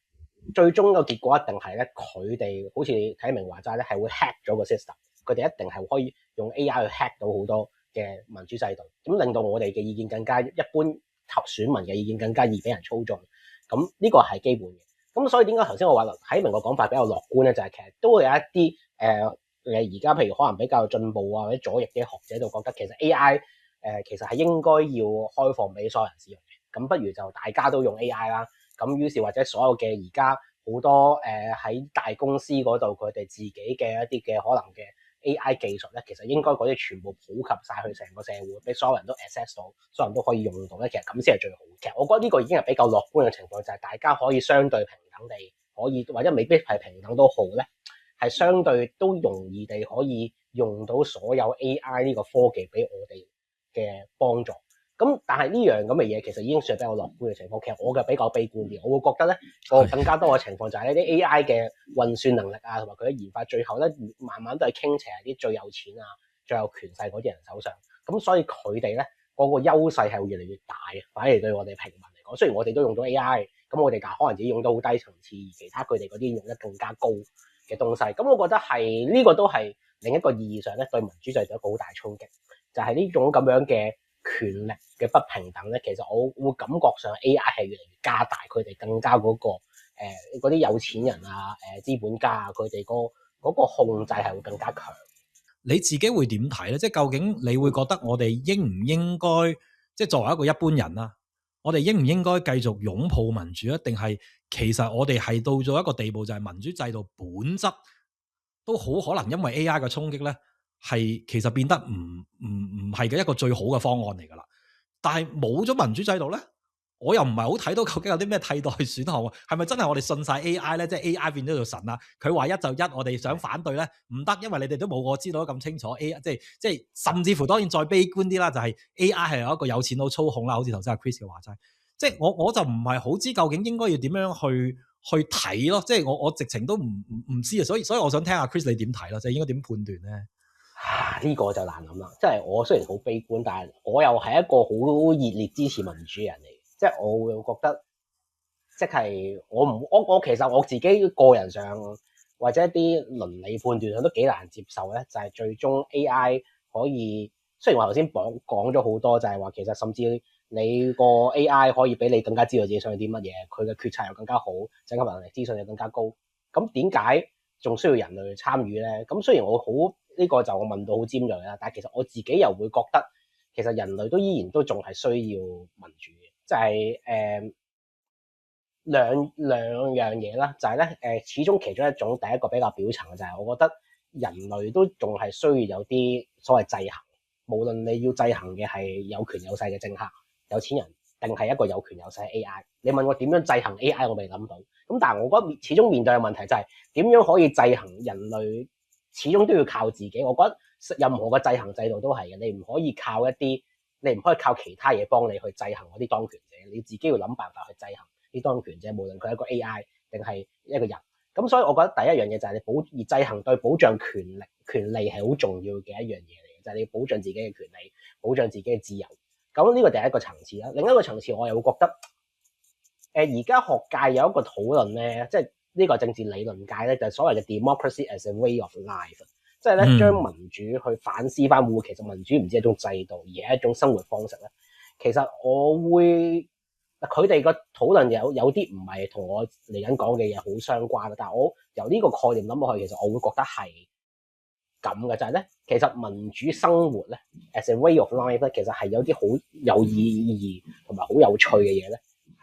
Speaker 1: 最終個結果一定係咧，佢哋好似啟明話齋咧，係會 hack 咗個 system， 佢哋一定係可以用 AI 去 hack 到好多嘅民主制度，咁令到我哋嘅意見更加一般，選民嘅意見更加易俾人操縱，咁呢個係基本嘅。咁所以點解頭先我話啟明個講法比較樂觀咧？就係其實都會有一啲而家譬如可能比較進步啊或者左翼嘅學者都覺得其實 AI 其實係應該要開放俾所有人使用嘅。咁不如就大家都用 AI 啦。咁於是或者所有嘅而家好多喺大公司嗰度佢哋自己嘅一啲嘅可能嘅 AI 技術咧，其實應該嗰啲全部普及晒去成個社會，俾所有人都 access 到，所有人都可以用到咧。其實咁先係最好。其實我覺得呢個已經係比較樂觀嘅情況，就係大家可以相對平等地可以，或者未必係平等都好咧，係相對都容易地可以用到所有 AI 呢個科技俾我哋嘅幫助。咁但係呢樣咁嘅嘢其實已經算係比較樂觀嘅情況。其實我嘅比較悲觀啲，我會覺得咧個更加多嘅情況就係呢啲 AI 嘅運算能力啊，同埋佢嘅研發，最後咧慢慢都係傾斜喺啲最有錢啊、最有權勢嗰啲人手上。咁所以佢哋咧嗰個優勢係會越嚟越大嘅，反而對我哋平民嚟講，雖然我哋都用到 AI，咁我哋但可能自己用到好低層次，而其他佢哋嗰啲用得更加高嘅東西。咁我覺得係呢個都係另一個意義上咧對民主制度一個好大衝擊，就係呢種咁樣嘅權力嘅不平等咧。其實我會感覺上 AI 係越嚟越加大，佢哋更加嗰個嗰啲有錢人啊、資本家啊，佢哋嗰個控制係會更加強。
Speaker 2: 你自己會點睇咧？即係究竟你會覺得我哋應唔應該，即係作為一個一般人啦，我哋應唔應該繼續擁抱民主啊？定係其實我哋係到咗一個地步，就係民主制度本質都好可能因為 AI 嘅衝擊咧，係其實變得唔係嘅一個最好嘅方案嚟㗎啦。但係冇咗民主制度咧，我又唔係好睇到究竟有啲咩替代選項喎？係咪真係我哋信晒 AI 咧？即係 AI 變咗做神啦？佢話一就一，我哋想反對咧唔得，因為你哋都冇我知道得咁清楚。AI 即係甚至乎當然再悲觀啲啦，就係 AI 係有一個有錢佬操控啦，好似頭先阿 Chris 嘅話齋。即係我就唔係好知究竟應該要點樣去睇咯。即係我直情都唔知啊。所以我想聽下 Chris 你點睇咯？即係應該點判斷咧？
Speaker 1: 呢個就難諗啦。即係我雖然好悲觀，但係我又係一個好熱烈支持民主嘅人嚟。即係我會覺得，即係我其實我自己個人上或者一啲倫理判斷上都幾難接受咧。就係最終 AI 可以，雖然我頭先講咗好多，就係話其實甚至你個 AI 可以俾你更加知道自己想要啲乜嘢，佢嘅決策又更加好，整合能力、資訊又更加高。咁點解仲需要人類參與咧？咁雖然我好呢個就我問到好尖鋭啦，但係其實我自己又會覺得，其實人類都依然都仲係需要民主嘅。就係兩樣嘢啦，就係咧始終其中一種，第一個比較表層嘅就係我覺得人類都仲係需要有啲所謂制衡，無論你要制衡嘅係有權有勢嘅政客、有錢人，定係一個有權有勢嘅 AI。你問我點樣制衡 AI，我未諗到。咁但係我覺得始終面對嘅問題就係點樣可以制衡人類，始終都要靠自己。我覺得任何嘅制衡制度都係嘅，你唔可以靠其他嘢幫你去制衡嗰啲當權者，你自己要諗辦法去制衡啲當權者，無論佢係一個 AI 定係一個人。咁所以我覺得第一樣嘢就係你制衡對保障權利係好重要嘅一樣嘢嚟嘅，就係你要保障自己嘅權利，保障自己嘅自由。咁呢個第一個層次啦。另一個層次我又會覺得，而家學界有一個討論咧，即係呢個政治理論界咧，就係所謂嘅 democracy as a way of life。即係咧，將民主去反思翻，會其實民主唔止係一種制度，而係一種生活方式咧。其實佢哋個討論有啲唔係同我嚟緊講嘅嘢好相關，但係我由呢個概念諗落去，其實我會覺得係咁嘅，就係咧，其實民主生活咧 as a way of life 咧，其實係有啲好有意義同埋好有趣嘅嘢咧，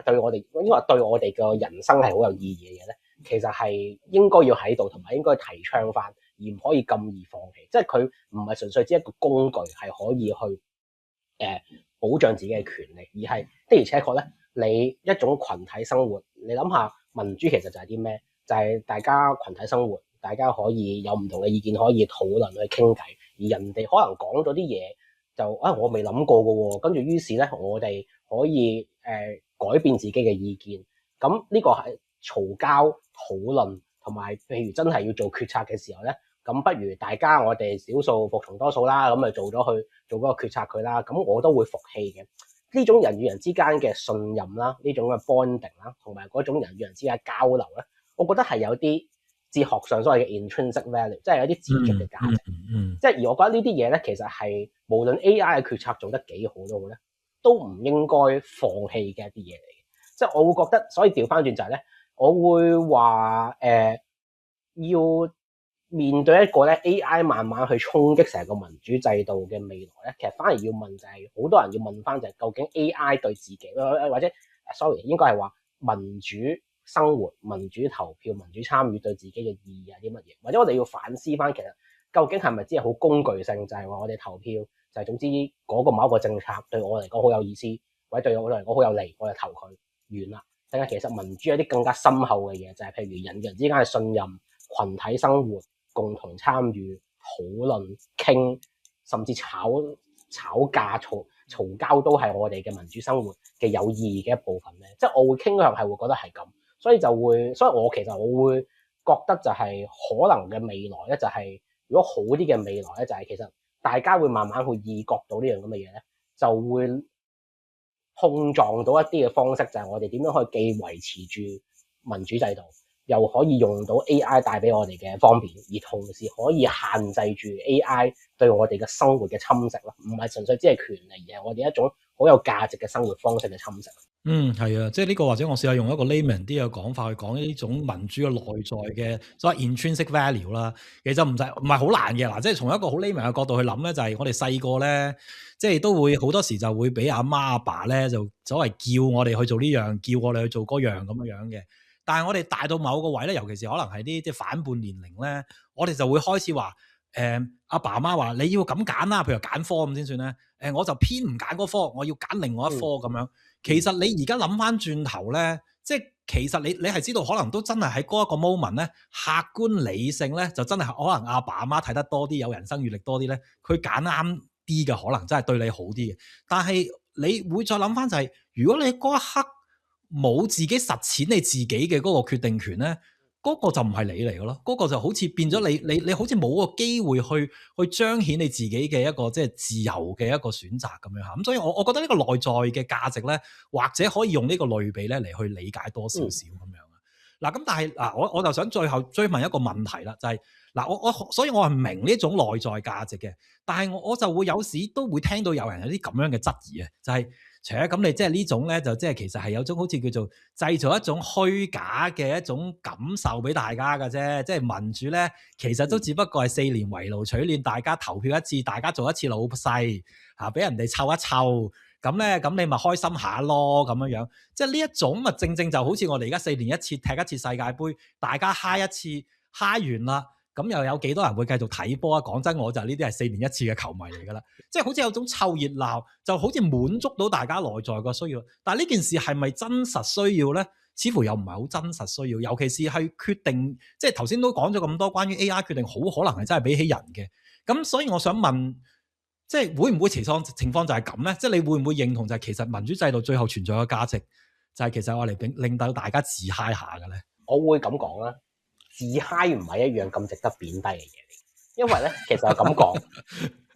Speaker 1: 對我哋應該對我哋嘅人生係好有意義嘅嘢咧，其實係應該要喺度，同埋應該提倡翻。而唔可以咁易放棄，即係佢唔係純粹只一個工具，係可以去保障自己嘅權利，而係的而且確咧，你一種群體生活，你諗下民主其實就係啲咩？就係大家群體生活，大家可以有唔同嘅意見，可以討論去傾偈，而人哋可能講咗啲嘢就我未諗過嘅喎，跟住於是咧我哋可以改變自己嘅意見，咁呢個係嘈交討論，同埋譬如真係要做決策嘅時候咧。咁不如大家我哋少數服從多數啦，咁咪做嗰個決策佢啦。咁我都會服氣嘅。呢種人與人之間嘅信任啦，呢種嘅 bonding 啦，同埋嗰種人與人之間嘅交流咧，我覺得係有啲哲學上所謂嘅 intrinsic value， 即係有啲自足嘅價值。即係而我覺得呢啲嘢咧，其實係無論 AI 嘅決策做得幾好都好咧，都唔應該放棄嘅一啲嘢嚟嘅。即係我會覺得，所以調翻轉就係咧，我會話要面對一個咧 AI 慢慢去衝擊成個民主制度嘅未來咧，其實反而要問就係好多人要問翻就係究竟 AI 對自己或者 sorry 應該係話民主生活、民主投票、民主參與對自己嘅意義係啲乜嘢？或者我哋要反思翻其實究竟係咪只係好工具性，就係話我哋投票就係總之嗰個某一個政策對我嚟講好有意思，或者對我嚟講好有利，我就投佢完啦。定係其實民主有啲更加深厚嘅嘢，就係譬如人與人之間嘅信任、群體生活、共同參與、討論、傾，甚至吵架、嘈交都係我哋嘅民主生活嘅有意義嘅一部分咧？即係我會傾向係會覺得係咁，所以我其實我會覺得就係可能嘅未來咧，就係如果好啲嘅未來咧，就係其實大家會慢慢去意覺到呢樣咁嘅嘢咧，就會碰撞到一啲嘅方式，就係我哋點樣可以既維持住民主制度，又可以用到 AI 帶俾我哋嘅方便，而同時可以限制住 AI 對我哋嘅生活嘅侵蝕咯，唔係純粹只係權利，而係我哋一種好有價值嘅生活方式嘅侵蝕。
Speaker 2: 係啊，即係呢個或者我試下用一個 layman 啲嘅講法去講呢種民主嘅內在嘅所謂 intrinsic value 啦。其實唔係好難嘅嗱，即係從一個好 layman 嘅角度去諗咧，就係我哋細個咧，即係都會好多時就會俾阿媽阿爸咧就所謂叫我哋去做呢樣，叫我哋去做嗰樣咁樣嘅。但係我哋大到某個位咧，尤其是可能係啲即係反叛年齡咧，我哋就會開始話阿爸阿媽話你要咁揀啦，譬如揀科咁先算咧。我就偏唔揀嗰科，我要揀另外一科咁樣。其實你而家諗翻轉頭咧，即係其實你係知道可能都真係喺嗰一個 moment 咧，客觀理性咧就真係可能阿爸阿媽睇得多啲，有人生閲歷多啲咧，佢揀啱啲嘅可能真係對你好啲嘅。但係你會再諗翻就係，如果你嗰一刻冇自己實踐你自己嘅嗰個決定權咧，嗰個就唔係你嚟嘅咯，嗰個就好似變咗你好似冇個機會去彰顯你自己嘅一個即係自由嘅一個選擇咁樣嚇。咁所以我覺得呢個內在嘅價值咧，或者可以用呢個類比咧嚟去理解多少少咁樣啊。嗱咁但係嗱我就想最後追問一個問題啦，就係嗱所以我係明呢種內在價值嘅，但係我就會有時都會聽到有人有啲咁樣嘅質疑啊，就係咁你即係呢種咧，就即係其實係有種好似叫做製造一種虛假嘅一種感受俾大家嘅啫。即係民主咧，其實都只不過係4年圍爐取暖，大家投票一次，大家做一次老細嚇，俾人哋湊一湊，咁咧咁你咪開心下咯咁樣樣。即係呢一種咪正正就好似我哋而家4年一次踢一次世界盃，大家嗨一次，嗨完啦。咁又有幾多人會繼續睇波啊？講真，我就呢啲係4年一次嘅球迷嚟㗎啦，即係好似有種湊熱鬧，就好似滿足到大家內在個需要。但係呢件事係咪真實需要咧？似乎又唔係好真實需要，尤其是去決定，即係頭先都講咗咁多關於 AI 決定，好可能係真係比起人嘅。咁所以我想問，即係會唔會情況就係咁咧？即係你會唔會認同就係其實民主制度最後存在嘅價值就係其實我嚟令到大家自嗨下嘅咧？
Speaker 1: 我會咁講啦。自嗨唔係一樣咁值得貶低嘅嘢嚟，因為咧其實係咁講，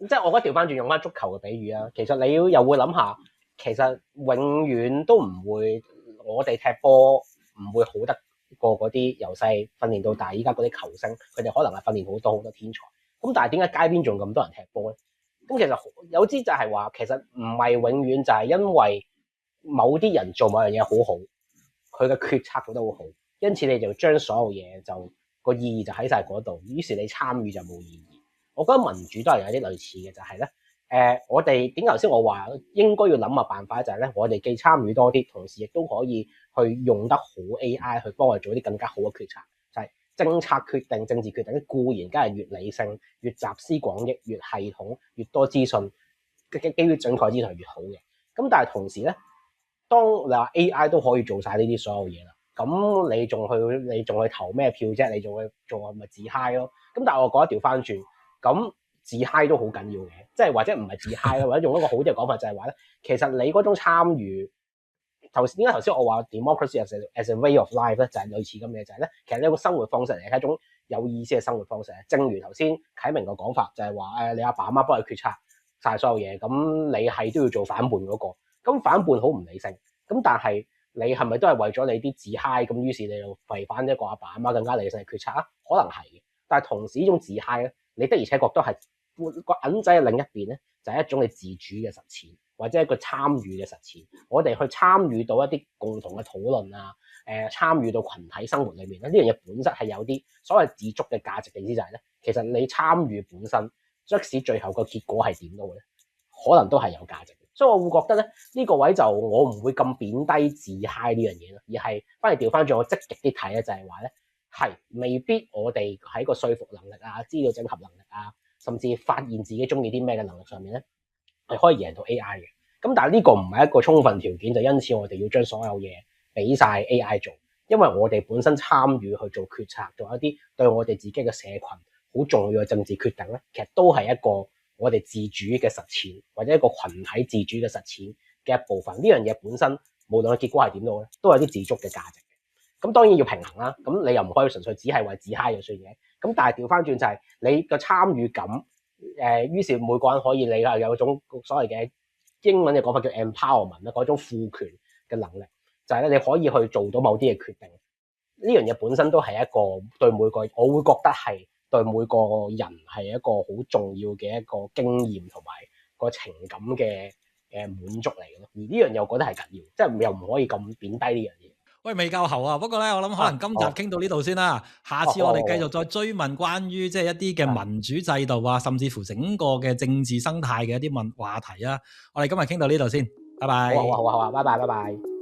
Speaker 1: 即係我覺得調翻轉用翻足球嘅比喻啊，其實你又會諗下，其實永遠都唔會，我哋踢波唔會好得過嗰啲由細訓練到大依家嗰啲球星，佢哋可能係訓練好多天才，咁但係點解街邊仲咁多人踢波咧？咁其實有啲就係話，其實唔係永遠就係因為某啲人做某樣嘢好好，佢嘅決策做得好好。因此你就將所有嘢就個意義就喺晒嗰度，於是你參與就冇意義。我覺得民主都係有啲類似嘅，就係咧我哋點解頭先我話應該要諗嘅辦法就係咧，我哋既參與多啲，同時亦都可以去用得好 AI 去幫我哋做啲更加好嘅決策。就係政策決定、政治決定固然梗係越理性、越集思廣益、越系統、越多資訊基於準確資訊越好嘅。咁但係同時咧，當你話 AI 都可以做晒呢啲所有嘢啦。咁你仲去投咩票啫？你仲去做咪自嗨咯？咁但係我覺得調翻轉，咁自嗨都好緊要嘅，即係或者唔係自嗨咯，或者用一個好啲嘅講法就係話咧，其實你嗰種參與，點解頭先我話 democracy as a way of life 咧，就係類似咁嘅，就係咧，其實呢個生活方式嚟，係一種有意思嘅生活方式。正如頭先啟明個講法，就係話你阿爸阿媽幫你決策晒所有嘢，咁你係都要做反叛嗰個，咁反叛好唔理性，咁但係。你係咪都係為咗你啲自嗨咁？於是你就違反一個阿爸阿媽更加理性嘅決策啊？可能係嘅，但係同時呢種自嗨咧，你的而且確都係個銀仔嘅另一邊咧，就係一種你自主嘅實踐，或者一個參與嘅實踐。我哋去參與到一啲共同嘅討論啊，參與到群體生活裏面咧，呢樣嘢本質係有啲所謂自足嘅價值嘅意思就係咧，其實你參與本身，即使最後個結果係點都好咧，可能都係有價值。所以我會覺得咧，呢個位就我唔會咁貶低自嗨呢樣嘢咯，而係反而調翻轉我積極啲睇咧，就係話咧，係未必我哋喺個說服能力啊、資料整合能力啊，甚至發現自己中意啲咩嘅能力上面咧，係可以贏到 AI 嘅。咁但係呢個唔係一個充分條件，就因此我哋要將所有嘢俾晒 AI 做，因為我哋本身參與去做決策，做一啲對我哋自己嘅社群好重要嘅政治決定咧，其實都係一個我哋自主嘅實踐，或者一個群體自主嘅實踐嘅一部分。呢樣嘢本身無論結果係點都好咧，都有啲自足嘅價值嘅。咁當然要平衡啦。咁你又唔可以純粹只係為自嗨就算嘅。咁但係調翻轉就係你個參與感，於是每個人可以你係有種所謂嘅英文嘅講法叫 empowerment 啦，嗰種賦權嘅能力，就係咧你可以去做到某啲嘅決定。呢樣嘢本身都係一個對每個，我會覺得係對每個人係一個好重要嘅一個經驗同埋個情感嘅滿足嚟嘅咯。而呢樣嘢我覺得係緊要，即係又唔可以咁貶低呢樣嘢。
Speaker 2: 喂，未夠喉啊！不過咧，我諗可能今集傾到呢度先啦。下次我哋繼續再追問關於即係一啲嘅民主制度啊，甚至乎整個嘅政治生態嘅一啲話題啊。我哋今日傾到呢度先，拜拜。
Speaker 1: 好啊，拜拜。